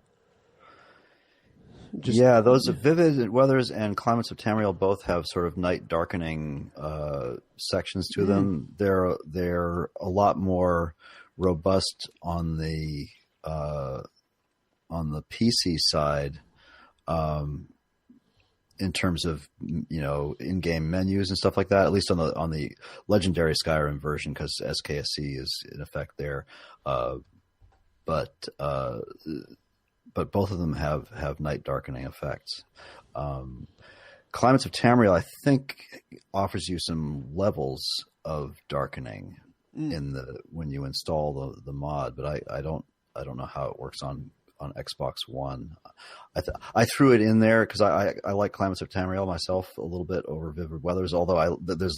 Those Vivid Weathers and Climates of Tamriel both have sort of night darkening sections to them. They're a lot more robust on the PC side, in terms of in-game menus and stuff like that. At least on the Legendary Skyrim version, because SKSC is in effect there. But both of them have night darkening effects. Climates of Tamriel, I think, offers you some levels of darkening when you install the mod, but I don't know how it works on Xbox One. I threw it in there because I like Climates of Tamriel myself a little bit over Vivid Weathers, although there's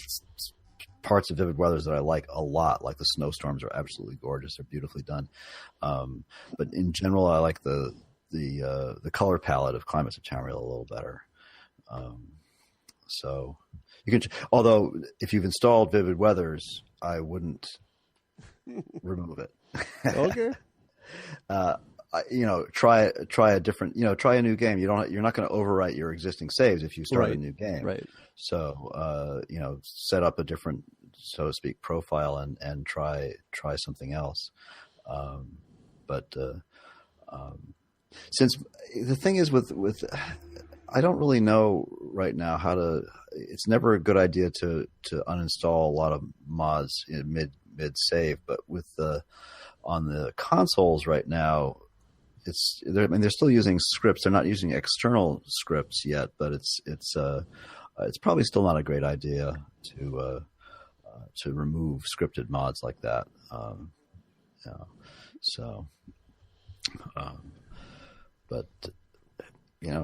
parts of Vivid Weathers that I like a lot, like the snowstorms are absolutely gorgeous. They're beautifully done. But in general, I like the color palette of Climates of Tamriel a little better. So you can, although if you've installed Vivid Weathers, I wouldn't remove it. Okay. Try a different, try a new game. You're not going to overwrite your existing saves if you start a new game. Right. So, set up a different, so to speak, profile and try something else. Since the thing is with I don't really know right now how to. It's never a good idea to uninstall a lot of mods in mid save, but on the consoles right now, they're still using scripts. They're not using external scripts yet, but it's probably still not a great idea to remove scripted mods like that. But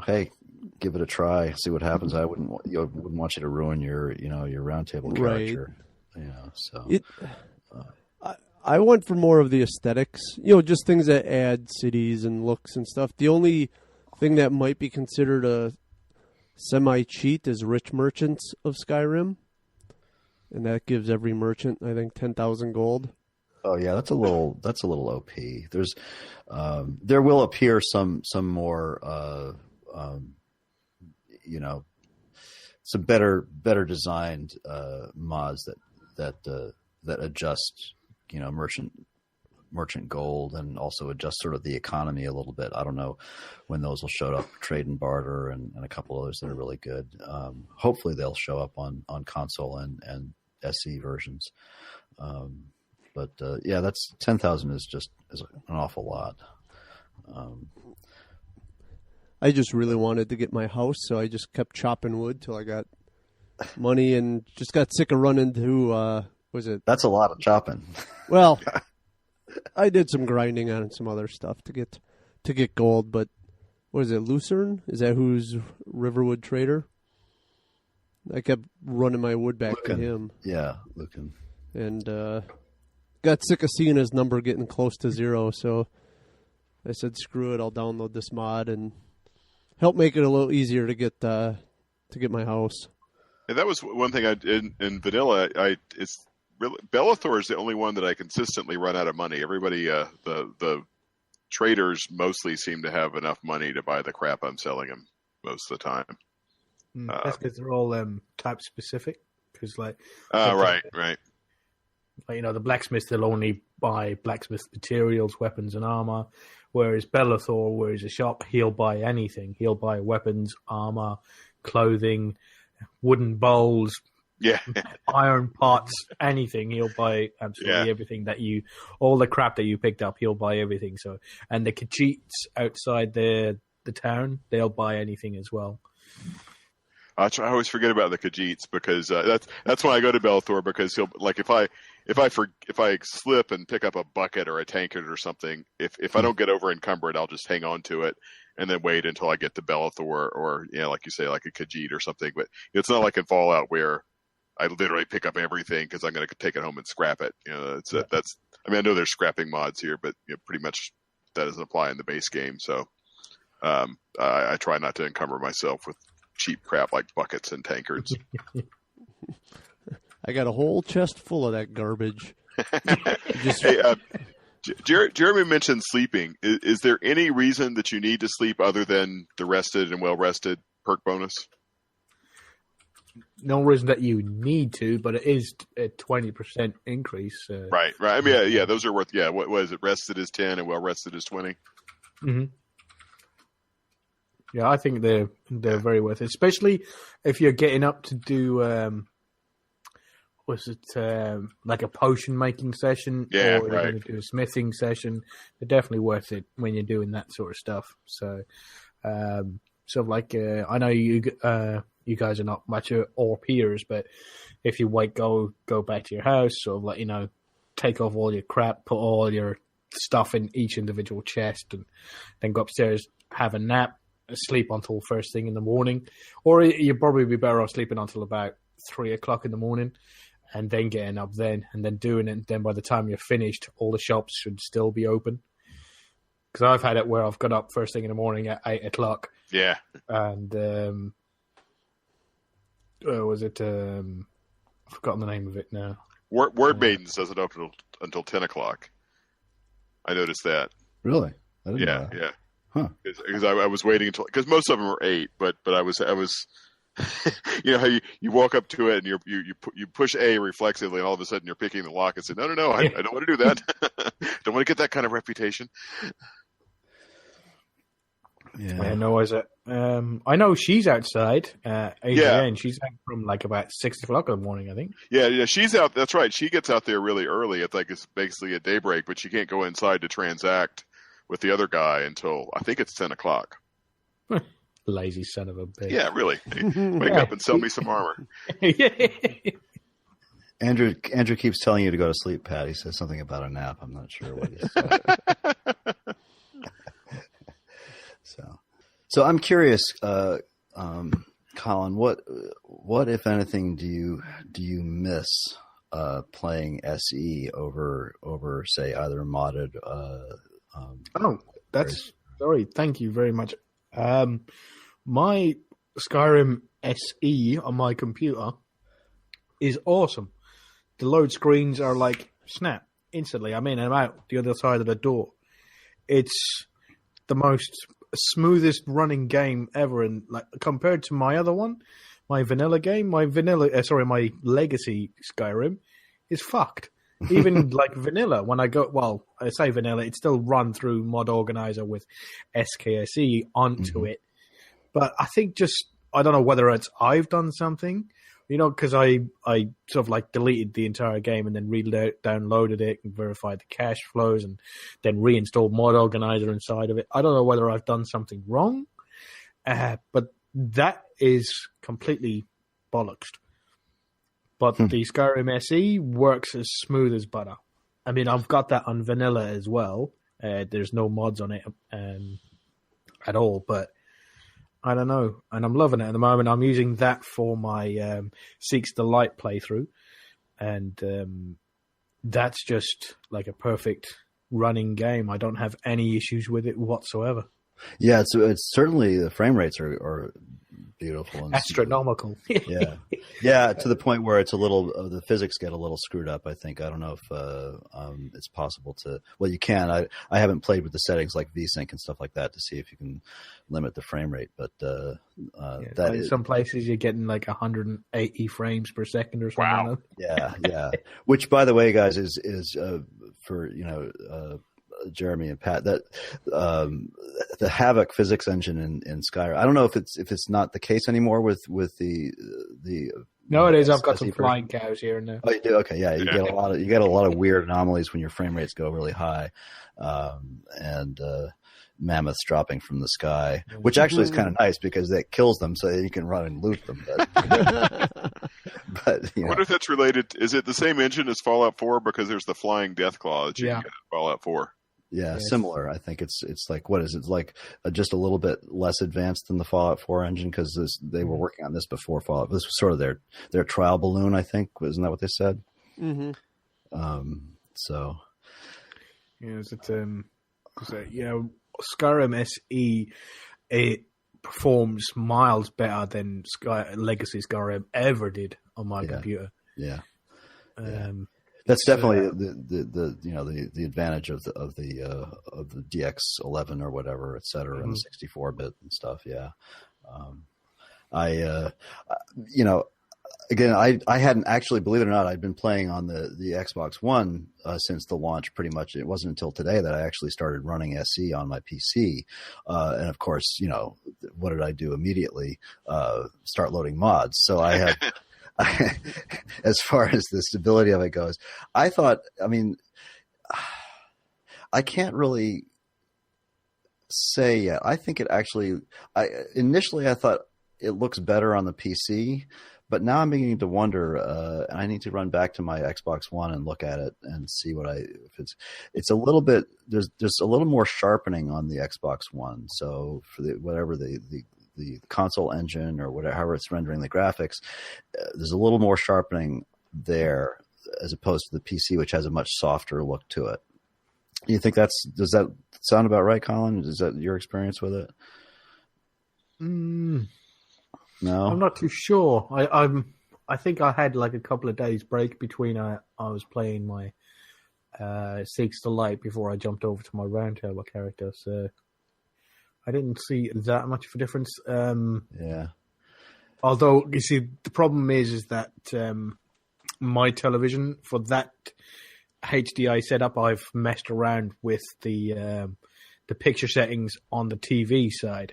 hey, give it a try, see what happens. I wouldn't want you to ruin your roundtable character. Right. I went for more of the aesthetics, just things that add cities and looks and stuff. The only thing that might be considered a semi-cheat is Rich Merchants of Skyrim. And that gives every merchant, I think, 10,000 gold. Oh yeah, that's a little OP. There's there will appear some more some better designed mods that adjust merchant gold and also adjust sort of the economy a little bit. I don't know when those will show up. Trade and barter and a couple others that are really good. Hopefully they'll show up on console and SE versions. But that's 10,000 is an awful lot. I just really wanted to get my house, so I just kept chopping wood till I got money and just got sick of running to That's a lot of chopping. Well, I did some grinding on some other stuff to get gold, but what is it, Lucerne? Is that who's Riverwood Trader? I kept running my wood back to him. Yeah, Lucan. And got sick of seeing his number getting close to 0, so I said, screw it, I'll download this mod and help make it a little easier to get my house. And that was one thing I did in vanilla. It's really, Bellathor is the only one that I consistently run out of money. Everybody, the traders mostly seem to have enough money to buy the crap I'm selling them most of the time. That's because they're all type specific. Because right. Like, the blacksmith, they'll only buy blacksmith materials, weapons, and armor. Whereas Bellathor, where he's a shop, he'll buy anything. He'll buy weapons, armor, clothing, wooden bowls, iron pots, anything. He'll buy absolutely everything all the crap that you picked up. He'll buy everything. So, and the Khajiits outside the town, they'll buy anything as well. I always forget about the Khajiits because that's when I go to Bellathor, because he'll, like, if I slip and pick up a bucket or a tankard or something, if I don't get over encumbered, I'll just hang on to it and then wait until I get to Bellathor or like you say, like a Khajiit or something. But it's not like in Fallout where I literally pick up everything because I'm going to take it home and scrap it. I know there's scrapping mods here, but pretty much that doesn't apply in the base game. So I try not to encumber myself with cheap crap like buckets and tankards. I got a whole chest full of that garbage. Hey, Jeremy mentioned sleeping. Is there any reason that you need to sleep other than the rested and well-rested perk bonus? No reason that you need to, but it is a 20% increase. Right. I mean, those are worth. Yeah, what is it? Rested is 10 and well-rested is 20. Mm-hmm. Yeah, I think they're very worth it, especially if you're getting up to do like a potion making session, or you're going to do a smithing session. They're definitely worth it when you're doing that sort of stuff. So, sort of like I know you guys are not much or peers, but if you go back to your house, sort of like take off all your crap, put all your stuff in each individual chest, and then go upstairs, have a nap. Sleep until first thing in the morning, or you'd probably be better off sleeping until about 3 o'clock in the morning, and then getting up then and then doing it. And then by the time you're finished, all the shops should still be open. Because I've had it where I've got up first thing in the morning at 8 o'clock. Yeah, and was it? I've forgotten the name of it now. Word Maidens does it open until 10 o'clock. I noticed that. Really? I didn't know that. Yeah. Huh. Because I was waiting until, because most of them are 8, but I was how you walk up to it and you push A reflexively, and all of a sudden you're picking the lock and say, no, I don't want to do that. Don't want to get that kind of reputation. Yeah. I know. I know she's outside. Adrienne, she's out from like about 6 o'clock in the morning, I think. Yeah, she's out. That's right. She gets out there really early. It's basically at daybreak, but she can't go inside to transact with the other guy until I think it's 10 o'clock. Lazy son of a bitch. Yeah, really. Wake up and sell me some armor. Andrew keeps telling you to go to sleep, Pat. He says something about a nap. I'm not sure what he said. So I'm curious, Colin, what if anything do you miss playing SE over say either modded sorry, thank you very much. My Skyrim SE on my computer is awesome. The load screens are like snap. instantly. I'm in and I'm out the other side of the door. It's the most smoothest running game ever, and like compared to my other one, my vanilla game, my legacy Skyrim is fucked. Even like vanilla, when I say vanilla, it's still run through Mod Organizer with SKSE onto it. But I think I don't know whether I've done something, because I sort of like deleted the entire game and then downloaded it and verified the cache flows and then reinstalled Mod Organizer inside of it. I don't know whether I've done something wrong, but that is completely bollocks. But the Skyrim SE works as smooth as butter. I mean, I've got that on vanilla as well. There's no mods on it at all, but I don't know. And I'm loving it at the moment. I'm using that for my Seeks the Light playthrough. And that's just like a perfect running game. I don't have any issues with it whatsoever. Yeah, it's certainly the frame rates are beautiful and astronomical. yeah, to the point where it's a little the physics get a little screwed up. I think I don't know if it's possible to. Well, you can. I haven't played with the settings like VSync and stuff like that to see if you can limit the frame rate. But some places you're getting like 180 frames per second or something. Wow. Yeah. Which, by the way, guys, is for Jeremy and Pat, that the Havoc physics engine in Skyrim. I don't know if it's not the case anymore with the. No, it is. I've got some flying cows here and there. Oh, you do? Okay, yeah. You get a lot of weird anomalies when your frame rates go really high, and mammoths dropping from the sky, which actually is kind of nice because that kills them, so you can run and loot them. But, I wonder if that's related. Is it the same engine as Fallout 4? Because there's the flying Deathclaw that you can get in Fallout 4. Yeah, similar. I think it's like, what is it? It's like just a little bit less advanced than the Fallout 4 engine because they were working on this before Fallout. This was sort of their trial balloon, I think. Isn't that what they said? Mm-hmm. So. Yeah, Skyrim SE, it performs miles better than Legacy Skyrim ever did on my computer. Yeah. That's definitely the advantage of the DX11 or whatever, et cetera, and the 64-bit and stuff. Yeah. Again, I hadn't actually, believe it or not, I'd been playing on the Xbox One since the launch pretty much. It wasn't until today that I actually started running SE on my PC. And of course, what did I do immediately? Start loading mods. So I had, as far as the stability of it goes, I can't really say yet. I think it actually, initially I thought it looks better on the PC. But now I'm beginning to wonder, and I need to run back to my Xbox One and look at it and see if it's a little bit, there's a little more sharpening on the Xbox One. So for the console engine or however it's rendering the graphics, there's a little more sharpening there as opposed to the PC, which has a much softer look to it. You think does that sound about right, Colin? Is that your experience with it? No, I'm not too sure. I think I had like a couple of days break between I was playing my Seeks the Light before I jumped over to my Roundtable character, so I didn't see that much of a difference. Yeah. Although you see, the problem is that my television for that HDI setup, I've messed around with the picture settings on the TV side.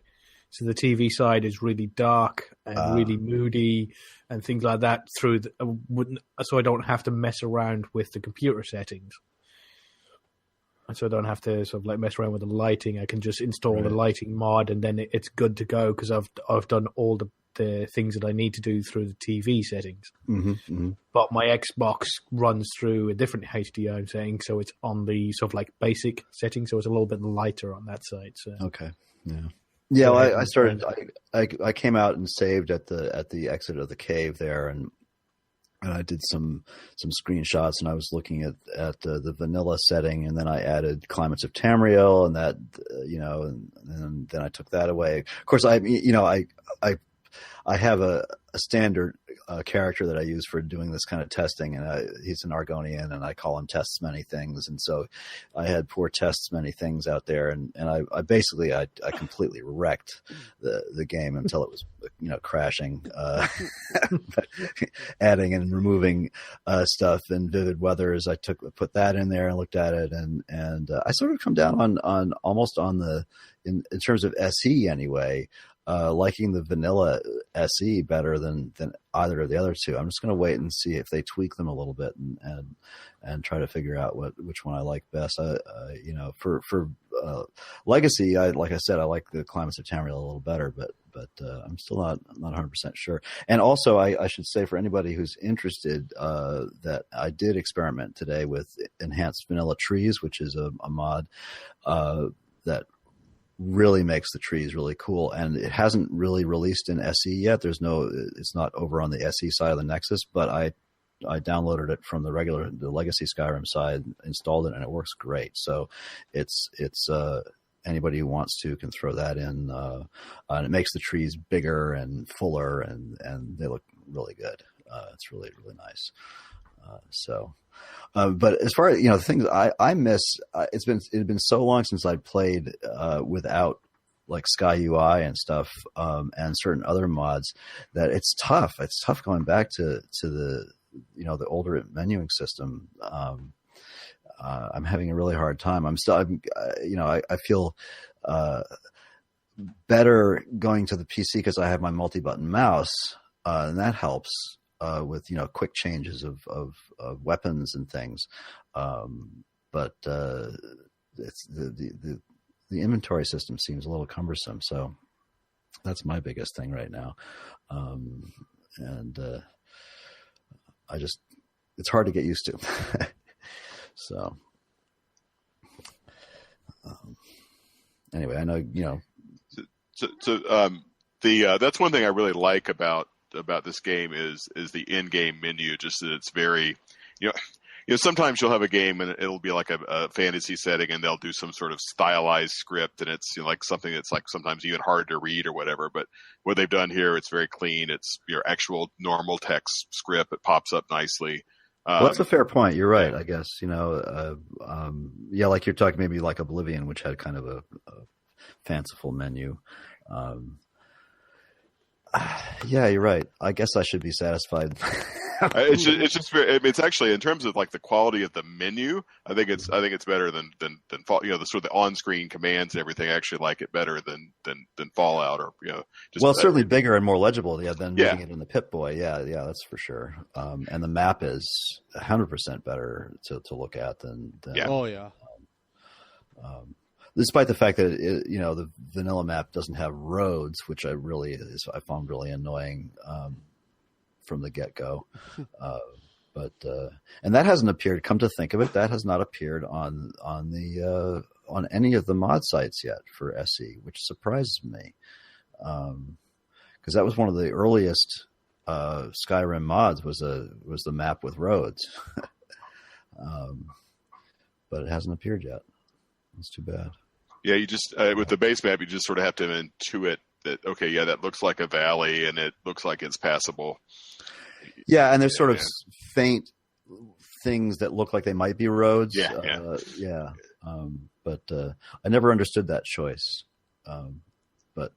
So the TV side is really dark and really moody and things like that so I don't have to mess around with the computer settings. And so I don't have to sort of like mess around with the lighting. I can just install the lighting mod and then it's good to go because I've done all the things that I need to do through the TV settings. Mm-hmm, mm-hmm. But my Xbox runs through a different HDI setting, so it's on the sort of like basic setting, so it's a little bit lighter on that side. So. Okay, yeah. Yeah, well, I started. I came out and saved at the exit of the cave there, and I did some screenshots, and I was looking at the vanilla setting, and then I added Climates of Tamriel, and that and then I took that away. Of course, I I have a standard character that I use for doing this kind of testing, and he's an Argonian, and I call him Tests Many Things. And so I had poor Tests Many Things out there, and I basically I completely wrecked the game until it was crashing, adding and removing stuff in Vivid Weathers. I put that in there and looked at it, and I sort of come down on almost on the in terms of SE anyway. Liking the vanilla SE better than either of the other two. I'm just going to wait and see if they tweak them a little bit and try to figure out which one I like best. For Legacy, like I said, I like the Climates of Tamriel a little better, but I'm still not 100% sure. And also, I should say for anybody who's interested, that I did experiment today with Enhanced Vanilla Trees, which is a mod that really makes the trees really cool, and it hasn't really released in SE yet. It's not over on the SE side of the Nexus, but I downloaded it from the Legacy Skyrim side, installed it, and it works great. So it's anybody who wants to can throw that in, and it makes the trees bigger and fuller, and they look really good. It's really, really nice. But as far as the things I miss, it had been so long since I'd played without like Sky UI and stuff, and certain other mods, that it's tough. It's tough going back to the the older menuing system. I'm having a really hard time. I feel better going to the PC because I have my multi-button mouse, and that helps. With quick changes of weapons and things, but it's the inventory system seems a little cumbersome. So that's my biggest thing right now, and it's hard to get used to. So anyway, I know that's one thing I really like about this game is the in-game menu. Just that it's very, sometimes you'll have a game and it'll be like a fantasy setting, and they'll do some sort of stylized script, and it's like something that's like sometimes even hard to read or whatever. But what they've done here, it's very clean. It's your actual normal text script. It pops up nicely. Well, that's a fair point. You're right. I guess like you're talking maybe like Oblivion, which had kind of a fanciful menu. Yeah, you're right. I guess I should be satisfied. It's actually, in terms of like the quality of the menu, I think it's better than the sort of the on-screen commands and everything. I actually like it better than Fallout, or it's certainly bigger and more legible than reading it in the Pip-Boy. Yeah, that's for sure. And the map is 100% better to look at than Oh yeah. Despite the fact that the vanilla map doesn't have roads, which I found really annoying from the get-go. And that hasn't appeared. Come to think of it, that has not appeared on any of the mod sites yet for SE, which surprises me, because that was one of the earliest Skyrim mods was the map with roads, but it hasn't appeared yet. It's too bad. Yeah, you just with the base map, you just sort of have to intuit that, okay, yeah, that looks like a valley and it looks like it's passable. Yeah, and there's sort of faint things that look like they might be roads. But I never understood that choice. But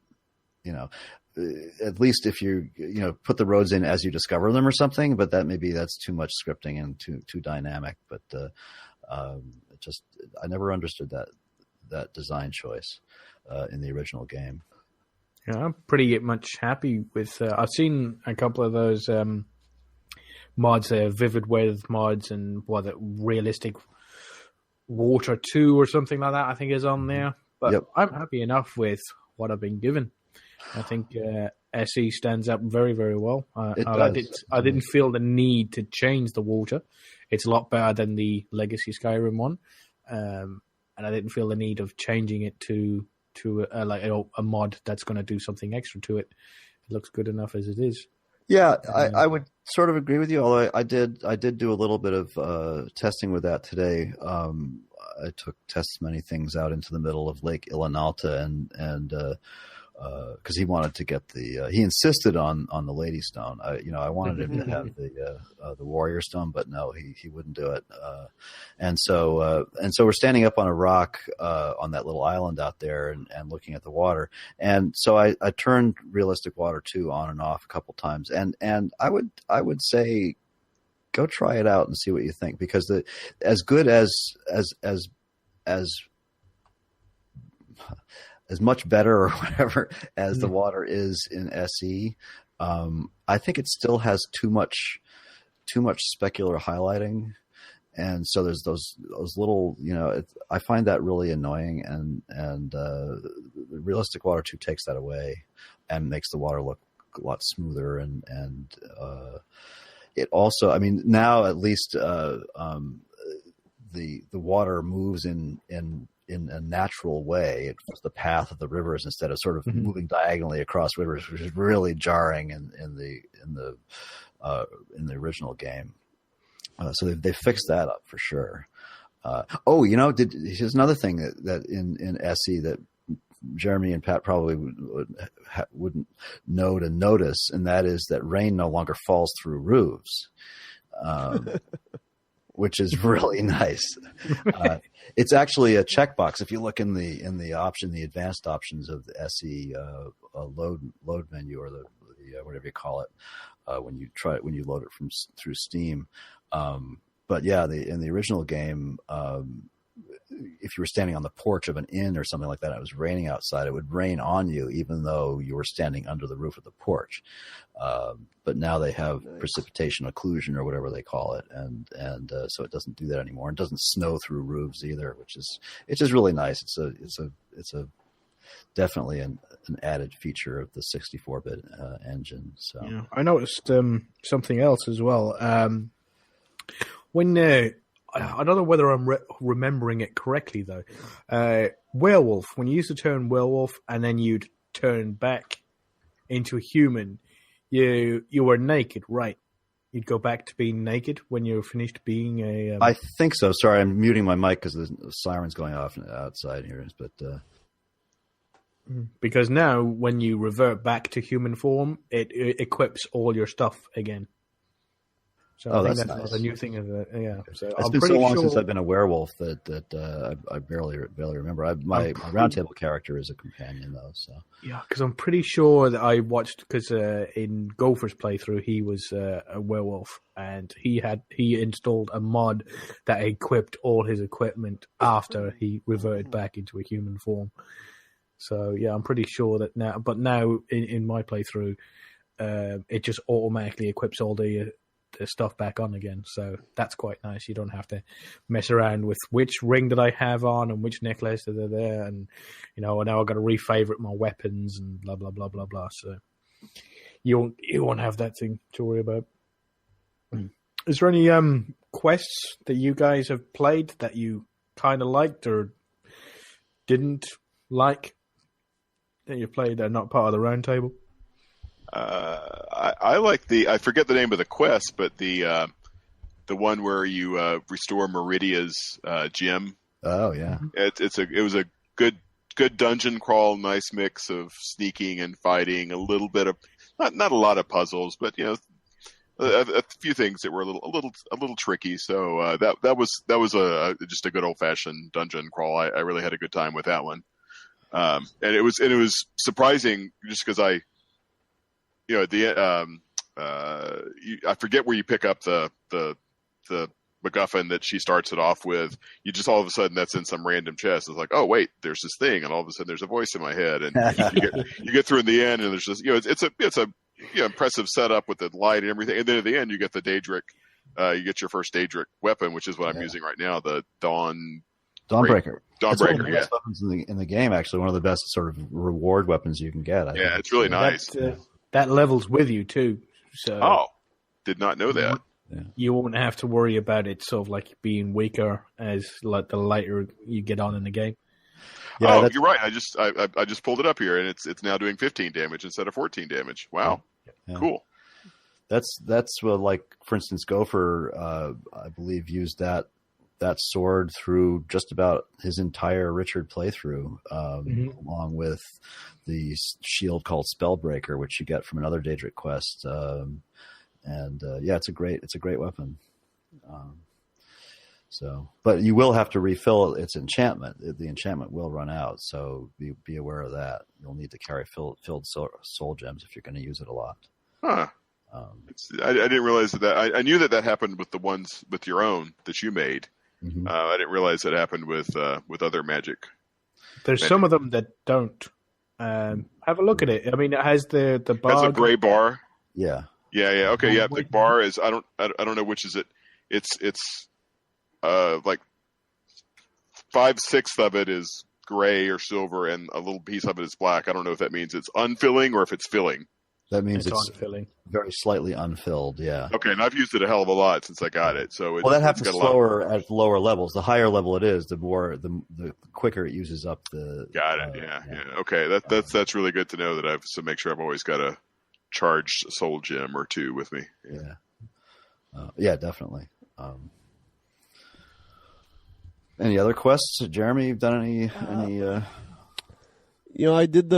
at least if you put the roads in as you discover them or something, but that's too much scripting and too dynamic. But I never understood that design choice in the original game. Yeah, I'm pretty much happy with. I've seen a couple of those mods there, Vivid Weather mods, and Realistic Water 2 or something like that, I think is on there. But Yep. I'm happy enough with what I've been given. I think SE stands up very, very well. I didn't feel the need to change the water. It's a lot better than the Legacy Skyrim one. And I didn't feel the need of changing it to a mod that's going to do something extra to it. It looks good enough as it is. Yeah, I would sort of agree with you. Although I did do a little bit of testing with that today. I took Tests Many Things out into the middle of Lake Ilinalta and because he wanted to get he insisted on the Lady Stone. I wanted him to have the Warrior Stone, but no, he wouldn't do it. And so we're standing up on a rock on that little island out there and looking at the water. And so I turned Realistic Water 2 on and off a couple times, and I would say go try it out and see what you think, because as good as much better or whatever as the water is in SE, I think it still has too much specular highlighting, and so there's those little, I find that really annoying, and the Realistic Water 2 takes that away and makes the water look a lot smoother, and it also, I mean, now at least the water moves in a natural way. It was the path of the rivers instead of sort of moving diagonally across rivers, which is really jarring in the original game. So they fixed that up for sure. Here's another thing that in SE that Jeremy and Pat probably wouldn't know to notice, and that is that rain no longer falls through roofs. Which is really nice. It's actually a checkbox. If you look in the advanced options of the SE load menu, or the whatever you call it, when you load it through Steam. But yeah, in the original game, if you were standing on the porch of an inn or something like that, it was raining outside, it would rain on you, even though you were standing under the roof of the porch. But now they have precipitation occlusion or whatever they call it, and so it doesn't do that anymore. It doesn't snow through roofs either, it's just really nice. It's a definitely an added feature of the 64-bit engine. So yeah, I noticed something else as well. When I don't know whether I'm remembering it correctly though. Werewolf. When you used to turn werewolf and then you'd turn back into a human, you were naked, right? You'd go back to being naked when you were finished being a. I think so. Sorry, I'm muting my mic because the siren's going off outside here. But because now, when you revert back to human form, it equips all your stuff again. So I think that's nice. a new thing. Yeah. So it's been so long since I've been a werewolf that I barely remember. My roundtable character is a companion though. So yeah, because I'm pretty sure that I watched, because in Gopher's playthrough he was a werewolf, and he installed a mod that equipped all his equipment after he reverted back into a human form. So yeah, I'm pretty sure that now. But now in my playthrough, it just automatically equips all the stuff back on again, so that's quite nice. You don't have to mess around with which ring that I have on and which necklace that are there, and now I've got to refavorite my weapons and blah blah blah blah blah. So you won't have that thing to worry about. Is there any quests that you guys have played that you kind of liked or didn't like that you played that are not part of the roundtable? I like I forget the name of the quest, but the one where you restore Meridia's gem. Oh yeah, it was a good dungeon crawl, nice mix of sneaking and fighting, a little bit of not a lot of puzzles, but a few things that were a little tricky. So that was just a good old fashioned dungeon crawl. I really had a good time with that one, and it was surprising just because at the I forget where you pick up the MacGuffin that she starts it off with. You just all of a sudden that's in some random chest. It's like, oh wait, there's this thing, and all of a sudden there's a voice in my head, and you get through in the end, and there's just it's a impressive setup with the light and everything, and then at the end you get the Daedric, you get your first Daedric weapon, which is what I'm using right now, the Dawnbreaker. That's one of the best weapons in the game. Actually, one of the best sort of reward weapons you can get. I think. It's really nice. That levels with you too. So did not know that. Yeah. You won't have to worry about it sort of like being weaker as like the later you get on in the game. Yeah, you're right. I just pulled it up here, and it's now doing 15 damage instead of 14 damage. Wow, cool. That's what, like, for instance, Gopher, I believe, used that that sword through just about his entire Richard playthrough, along with the shield called Spellbreaker, which you get from another Daedric quest. It's a great weapon. But you will have to refill its enchantment. The enchantment will run out, so be aware of that. You'll need to carry filled soul gems if you're going to use it a lot. Huh. I didn't realize that. I knew that happened with the ones with your own that you made. Mm-hmm. I didn't realize that happened with other magic. There's some of them that don't. Have a look at it. I mean, it has the bar. That's a gray bar. Yeah. Yeah. Okay. Yeah. The bar is. I don't know which is it. It's like 5/6 of it is gray or silver, and a little piece of it is black. I don't know if that means it's unfilling or if it's filling. That means it's unfilling. Very slightly unfilled, yeah. Okay, and I've used it a hell of a lot since I got it. So that happens slower at lower levels. The higher level it is, the quicker it uses up the. Got it. Yeah. Okay, that's really good to know that I've so make sure I've always got a charged soul gem or two with me. Yeah, definitely. Any other quests, Jeremy? You've done any? I did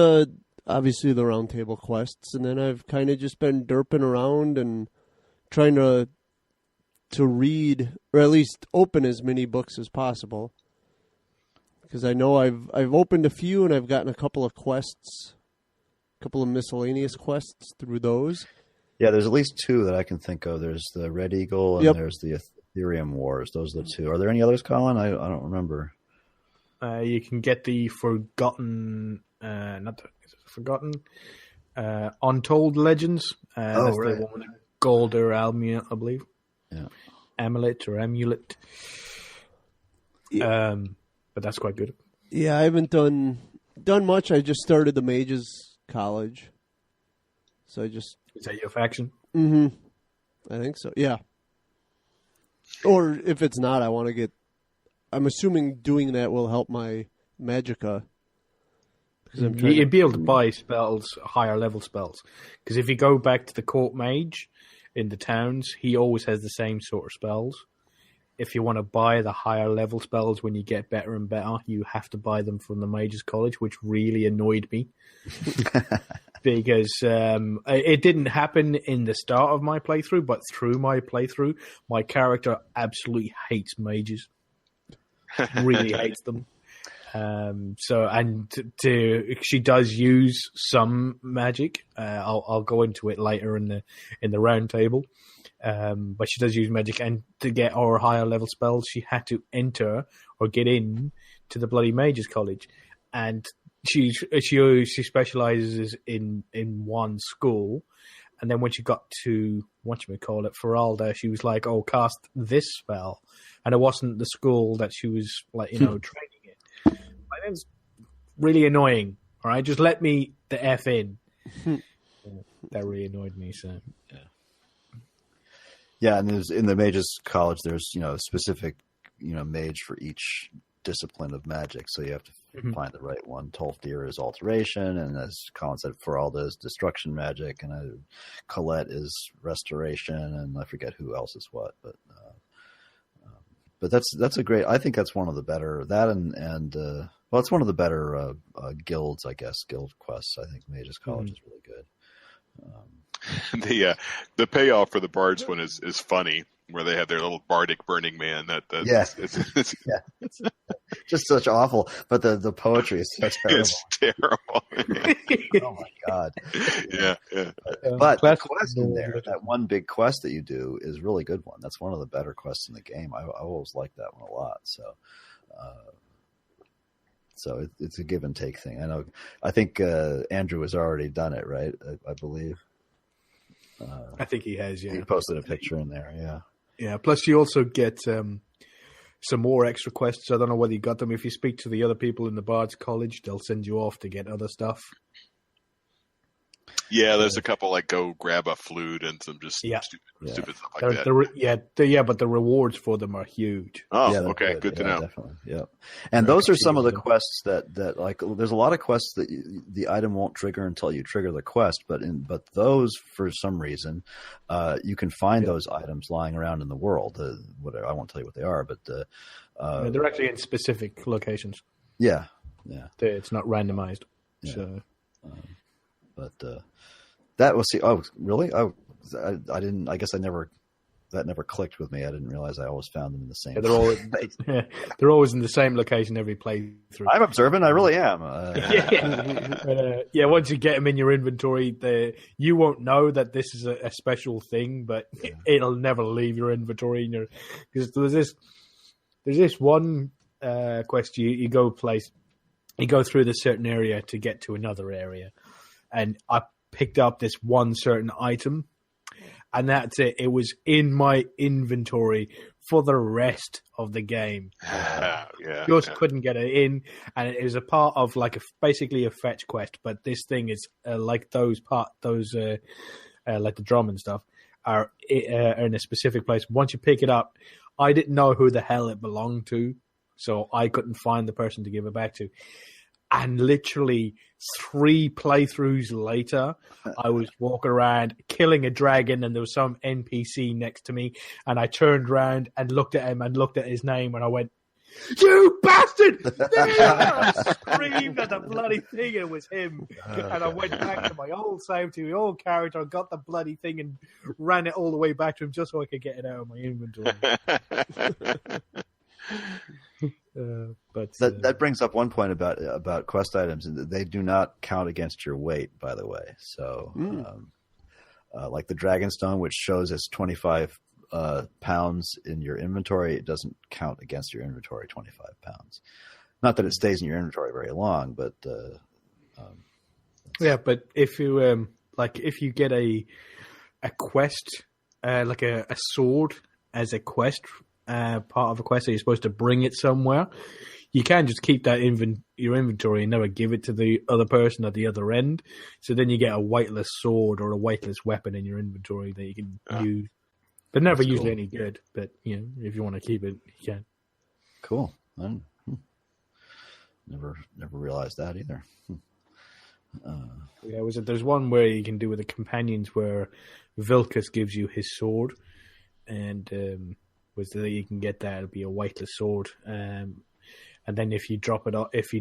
obviously the round table quests, and then I've kind of just been derping around and trying to read, or at least open as many books as possible. Because I know I've opened a few, and I've gotten a couple of quests, a couple of miscellaneous quests through those. Yeah, there's at least two that I can think of. There's the Red Eagle, and there's the Ethereum Wars. Those are the two. Are there any others, Colin? I don't remember. You can get the Forgotten... Untold Legends. That's right. The one with the gold or amulet, I believe. Yeah. Amulet. Yeah. But that's quite good. Yeah, I haven't done much. I just started the Mages College. So I just... Is that your faction? Mm-hmm. I think so, yeah. Or if it's not, I want to get... I'm assuming doing that will help my Magicka. You'd be able to buy spells, higher level spells. Because if you go back to the court mage in the towns, he always has the same sort of spells. If you want to buy the higher level spells when you get better and better, you have to buy them from the Mages College, which really annoyed me. Because it didn't happen in the start of my playthrough, but through my playthrough, my character absolutely hates mages. Really hates them. She does use some magic. I'll go into it later in the round table. But she does use magic, and to get her higher level spells, she had to enter or get in to the bloody Mages College, and she specializes in one school. And then when she got to Feralda, she was like, "Oh, cast this spell," and it wasn't the school that she was training in. It was really annoying. All right, just let me the F in. That really annoyed me. So yeah, and in the Mages College, there's specific mage for each discipline of magic, so you have to find the right one. Tolfdir is alteration, and as Colin said, Feralda is destruction magic, and Colette is restoration, and I forget who else is what, but that's a great. I think that's one of the better it's one of the better guilds, I guess, guild quests. I think Mages College is really good. The payoff for the bards one is funny, where they have their little bardic Burning Man. It's just such awful, but the poetry is so terrible. It's terrible. Oh my god. Yeah. But the quest in there, that one big quest that you do, is a really good one. That's one of the better quests in the game. I always like that one a lot. So it's a give and take thing. I think Andrew has already done it, right? I believe. I think he has. Yeah, he posted a picture in there. Yeah. Yeah. Plus, you also get some more extra quests. I don't know whether you got them. If you speak to the other people in the Bards College, they'll send you off to get other stuff. Yeah, there's a couple like go grab a flute and some just stupid stuff like that. But the rewards for them are huge. Oh, Yeah, okay, good to know. Definitely. Yeah, and those are some of the quests that like. There's a lot of quests that the item won't trigger until you trigger the quest, but those for some reason, you can find those items lying around in the world. Whatever, I won't tell you what they are, but they're actually in specific locations. Yeah. It's not randomized. Yeah. So, but that was oh really? I didn't. I guess that never clicked with me. I didn't realize I always found them in the same. They're always in the same location every playthrough. I'm observant. I really am. Once you get them in your inventory, you won't know that this is a special thing, but it'll never leave your inventory. Because there's this one quest you go through this certain area to get to another area, and I picked up this one certain item, and that's it. It was in my inventory for the rest of the game. Couldn't get it in, and it was a part of basically a fetch quest. But this thing is like those like the drum and stuff are in a specific place. Once you pick it up, I didn't know who the hell it belonged to, so I couldn't find the person to give it back to. And literally 3 playthroughs later, I was walking around killing a dragon, and there was some NPC next to me, and I turned around and looked at him and looked at his name, and I went, "You bastard!" I screamed at the bloody thing, and it was him. And I went back to my old save, to my old character, got the bloody thing, and ran it all the way back to him just so I could get it out of my inventory. But that brings up one point about quest items, and they do not count against your weight, by the way. So, like the Dragonstone, which shows as 25 pounds in your inventory, it doesn't count against your inventory. 25 pounds. Not that it stays in your inventory very long, but but if you if you get a quest like a sword as a quest. Part of a quest, so you're supposed to bring it somewhere. You can't just keep that your inventory and never give it to the other person at the other end. So then you get a weightless sword or a weightless weapon in your inventory that you can use. They're never usually any good, but if you want to keep it, you can. Cool. Never realized that either. There's one where you can do with the companions where Vilcus gives you his sword, and was that you can get that, it'll be a weightless sword, and then if you drop it off, if you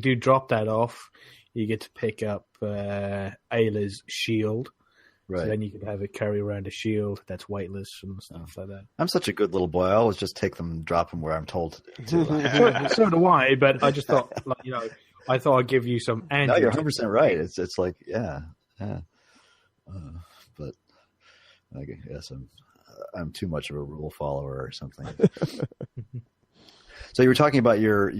do drop that off, you get to pick up Ayla's shield. Right. So then you can have it carry around a shield that's weightless and stuff like that. I'm such a good little boy. I always just take them and drop them where I'm told to. So do I, but I just thought, I thought I'd give you some. No, you're 100% right. It's like, but I guess I'm too much of a rule follower or something. So you were talking about your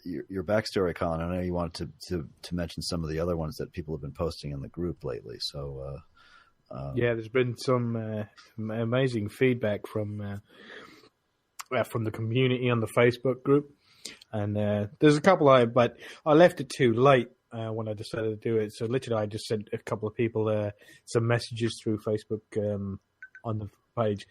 backstory, Colin. I know you wanted to mention some of the other ones that people have been posting in the group lately. So there's been some amazing feedback from the community on the Facebook group, and there's a couple but I left it too late when I decided to do it. So literally, I just sent a couple of people some messages through Facebook on the page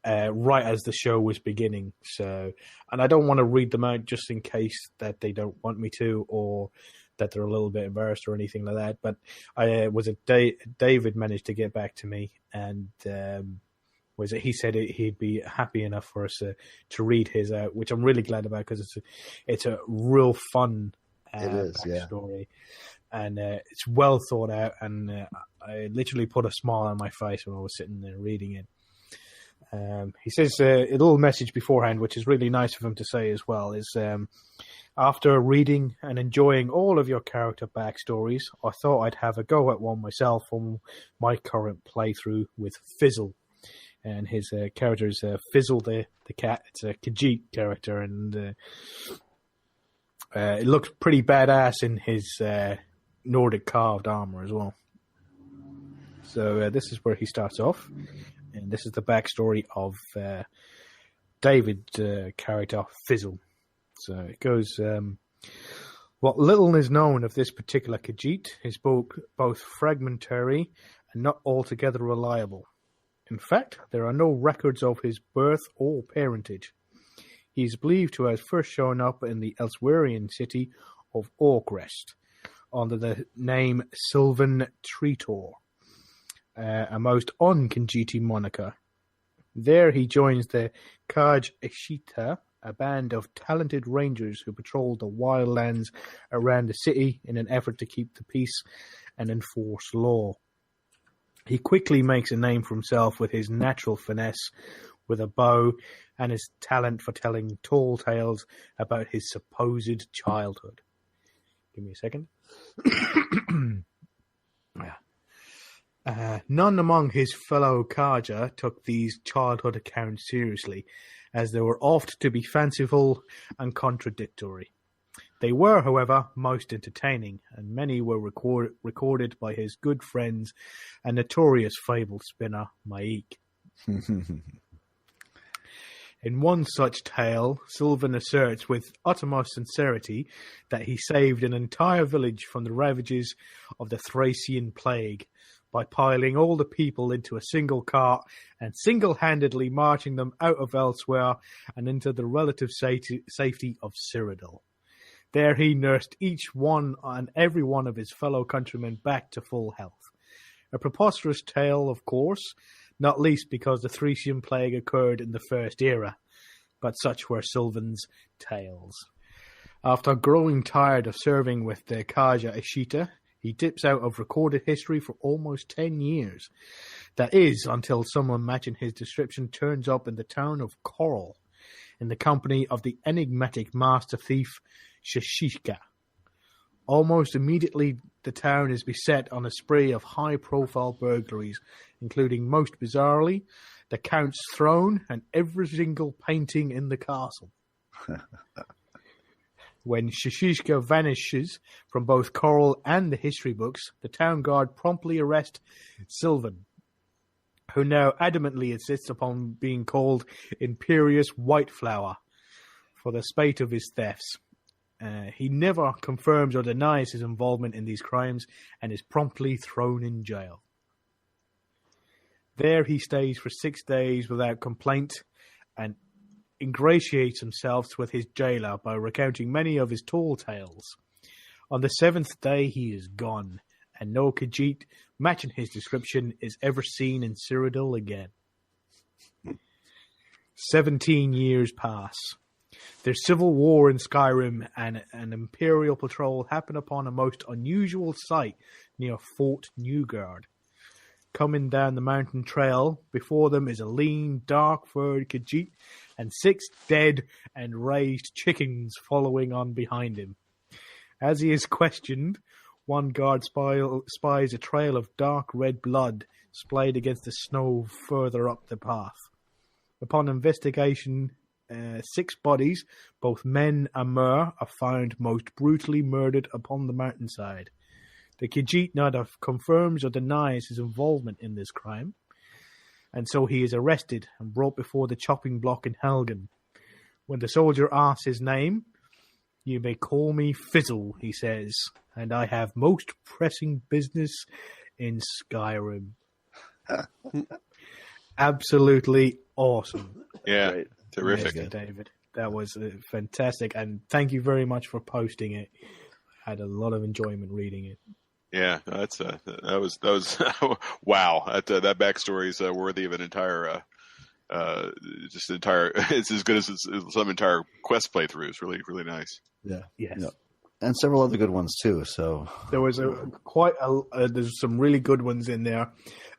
right as the show was beginning. So, and I don't want to read them out just in case that they don't want me to, or that they're a little bit embarrassed or anything like that. But David managed to get back to me, and he said he'd be happy enough for us to read his out, which I'm really glad about, because it's a real fun backstory. And it's well thought out, and I literally put a smile on my face when I was sitting there reading it. He says a little message beforehand, which is really nice of him to say as well, is after reading and enjoying all of your character backstories, I thought I'd have a go at one myself on my current playthrough with Fizzle. And his character is Fizzle the cat. It's a Khajiit character, and it looks pretty badass in his Nordic carved armor as well. So this is where he starts off. And this is the backstory of David's character, Fizzle. So it goes What little is known of this particular Khajiit is both fragmentary and not altogether reliable. In fact, there are no records of his birth or parentage. He is believed to have first shown up in the Elsewerian city of Orkrest under the name Sylvan Tritor, a most un-Khajiiti moniker. There he joins the Kaj Eshita, a band of talented rangers who patrol the wildlands around the city in an effort to keep the peace and enforce law. He quickly makes a name for himself with his natural finesse with a bow and his talent for telling tall tales about his supposed childhood. Give me a second. None among his fellow Kaja took these childhood accounts seriously, as they were oft to be fanciful and contradictory. They were, however, most entertaining, and many were recorded by his good friends and notorious fable spinner, Maik. In one such tale, Sylvan asserts with uttermost sincerity that he saved an entire village from the ravages of the Thracian plague by piling all the people into a single cart and single-handedly marching them out of Elsewhere and into the relative safety of Cyrodiil. There he nursed each one and every one of his fellow countrymen back to full health. A preposterous tale, of course, not least because the Thracian plague occurred in the First Era, but such were Sylvan's tales. After growing tired of serving with the Kaja Eshita, he dips out of recorded history for almost 10 years. That is, until someone matching his description turns up in the town of Coral, in the company of the enigmatic master thief Shashika. Almost immediately, the town is beset on a spree of high-profile burglaries, including, most bizarrely, the Count's throne and every single painting in the castle. When Shashishka vanishes from both Coral and the history books, the town guard promptly arrests Sylvan, who now adamantly insists upon being called Imperious Whiteflower for the spate of his thefts. He never confirms or denies his involvement in these crimes and is promptly thrown in jail. There he stays for 6 days without complaint and ingratiates himself with his jailer by recounting many of his tall tales. On the 7th day he is gone, and no Khajiit matching his description is ever seen in Cyrodiil again. 17 years pass. There's civil war in Skyrim, and an Imperial patrol happen upon a most unusual sight near Fort Newgard. Coming down the mountain trail, before them is a lean, dark-furred Khajiit and 6 dead and raised chickens following on behind him. As he is questioned, one guard spies a trail of dark red blood splayed against the snow further up the path. Upon investigation, 6 bodies, both men and mer, are found most brutally murdered upon the mountainside. The Khajiit neither confirms or denies his involvement in this crime, and so he is arrested and brought before the chopping block in Helgen. When the soldier asks his name, "You may call me Fizzle," he says, "and I have most pressing business in Skyrim." Absolutely awesome. Yeah, Great. terrific. Mr. David. That was fantastic, and thank you very much for posting it. I had a lot of enjoyment reading it. Yeah, that was wow. That backstory is worthy of an entire, It's as good as some entire quest playthrough. It's really, really nice. Yeah. Yes. Yeah. And several other good ones too. So There was there's some really good ones in there,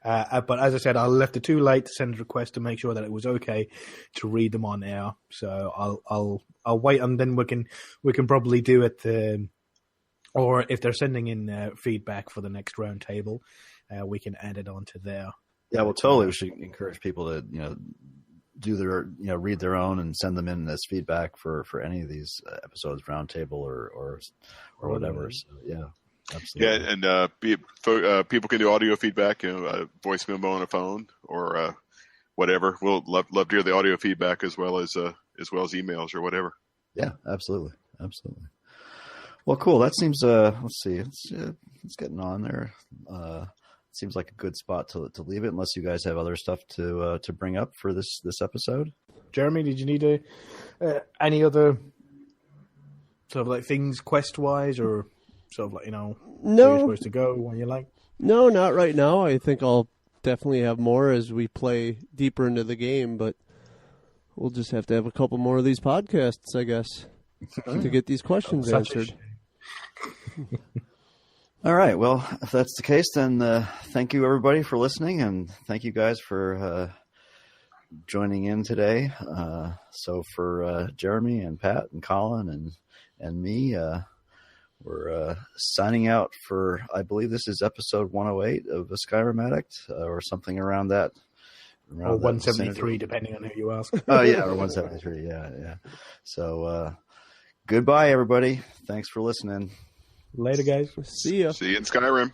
but as I said, I left it too late to send a request to make sure that it was okay to read them on air. So I'll wait, and then we can probably do it. Or if they're sending in feedback for the next round table, we can add it onto there. yeah, well, totally. We should encourage people to do their read their own and send them in as feedback for any of these episodes, roundtable or whatever. So yeah, absolutely. Yeah, and people can do audio feedback, voice memo on a phone or whatever. We'll love to hear the audio feedback as well as emails or whatever. Yeah, absolutely. Well, cool. That seems. Let's see. It's getting on there. Seems like a good spot to leave it, unless you guys have other stuff to bring up for this episode. Jeremy, did you need any other sort of like things quest wise, or sort of like No. where you're supposed to go when you like? No, not right now. I think I'll definitely have more as we play deeper into the game, but we'll just have to have a couple more of these podcasts, I guess, to get these questions answered. All right. Well, if that's the case, then thank you everybody for listening, and thank you guys for joining in today. So for Jeremy and Pat and Colin and me, we're signing out for, I believe this is episode 108 of the Skyrim Addict, or something around that. Or 173, depending on who you ask. Oh, yeah, or 173, yeah. So goodbye, everybody. Thanks for listening. Later, guys. See ya. See you in Skyrim.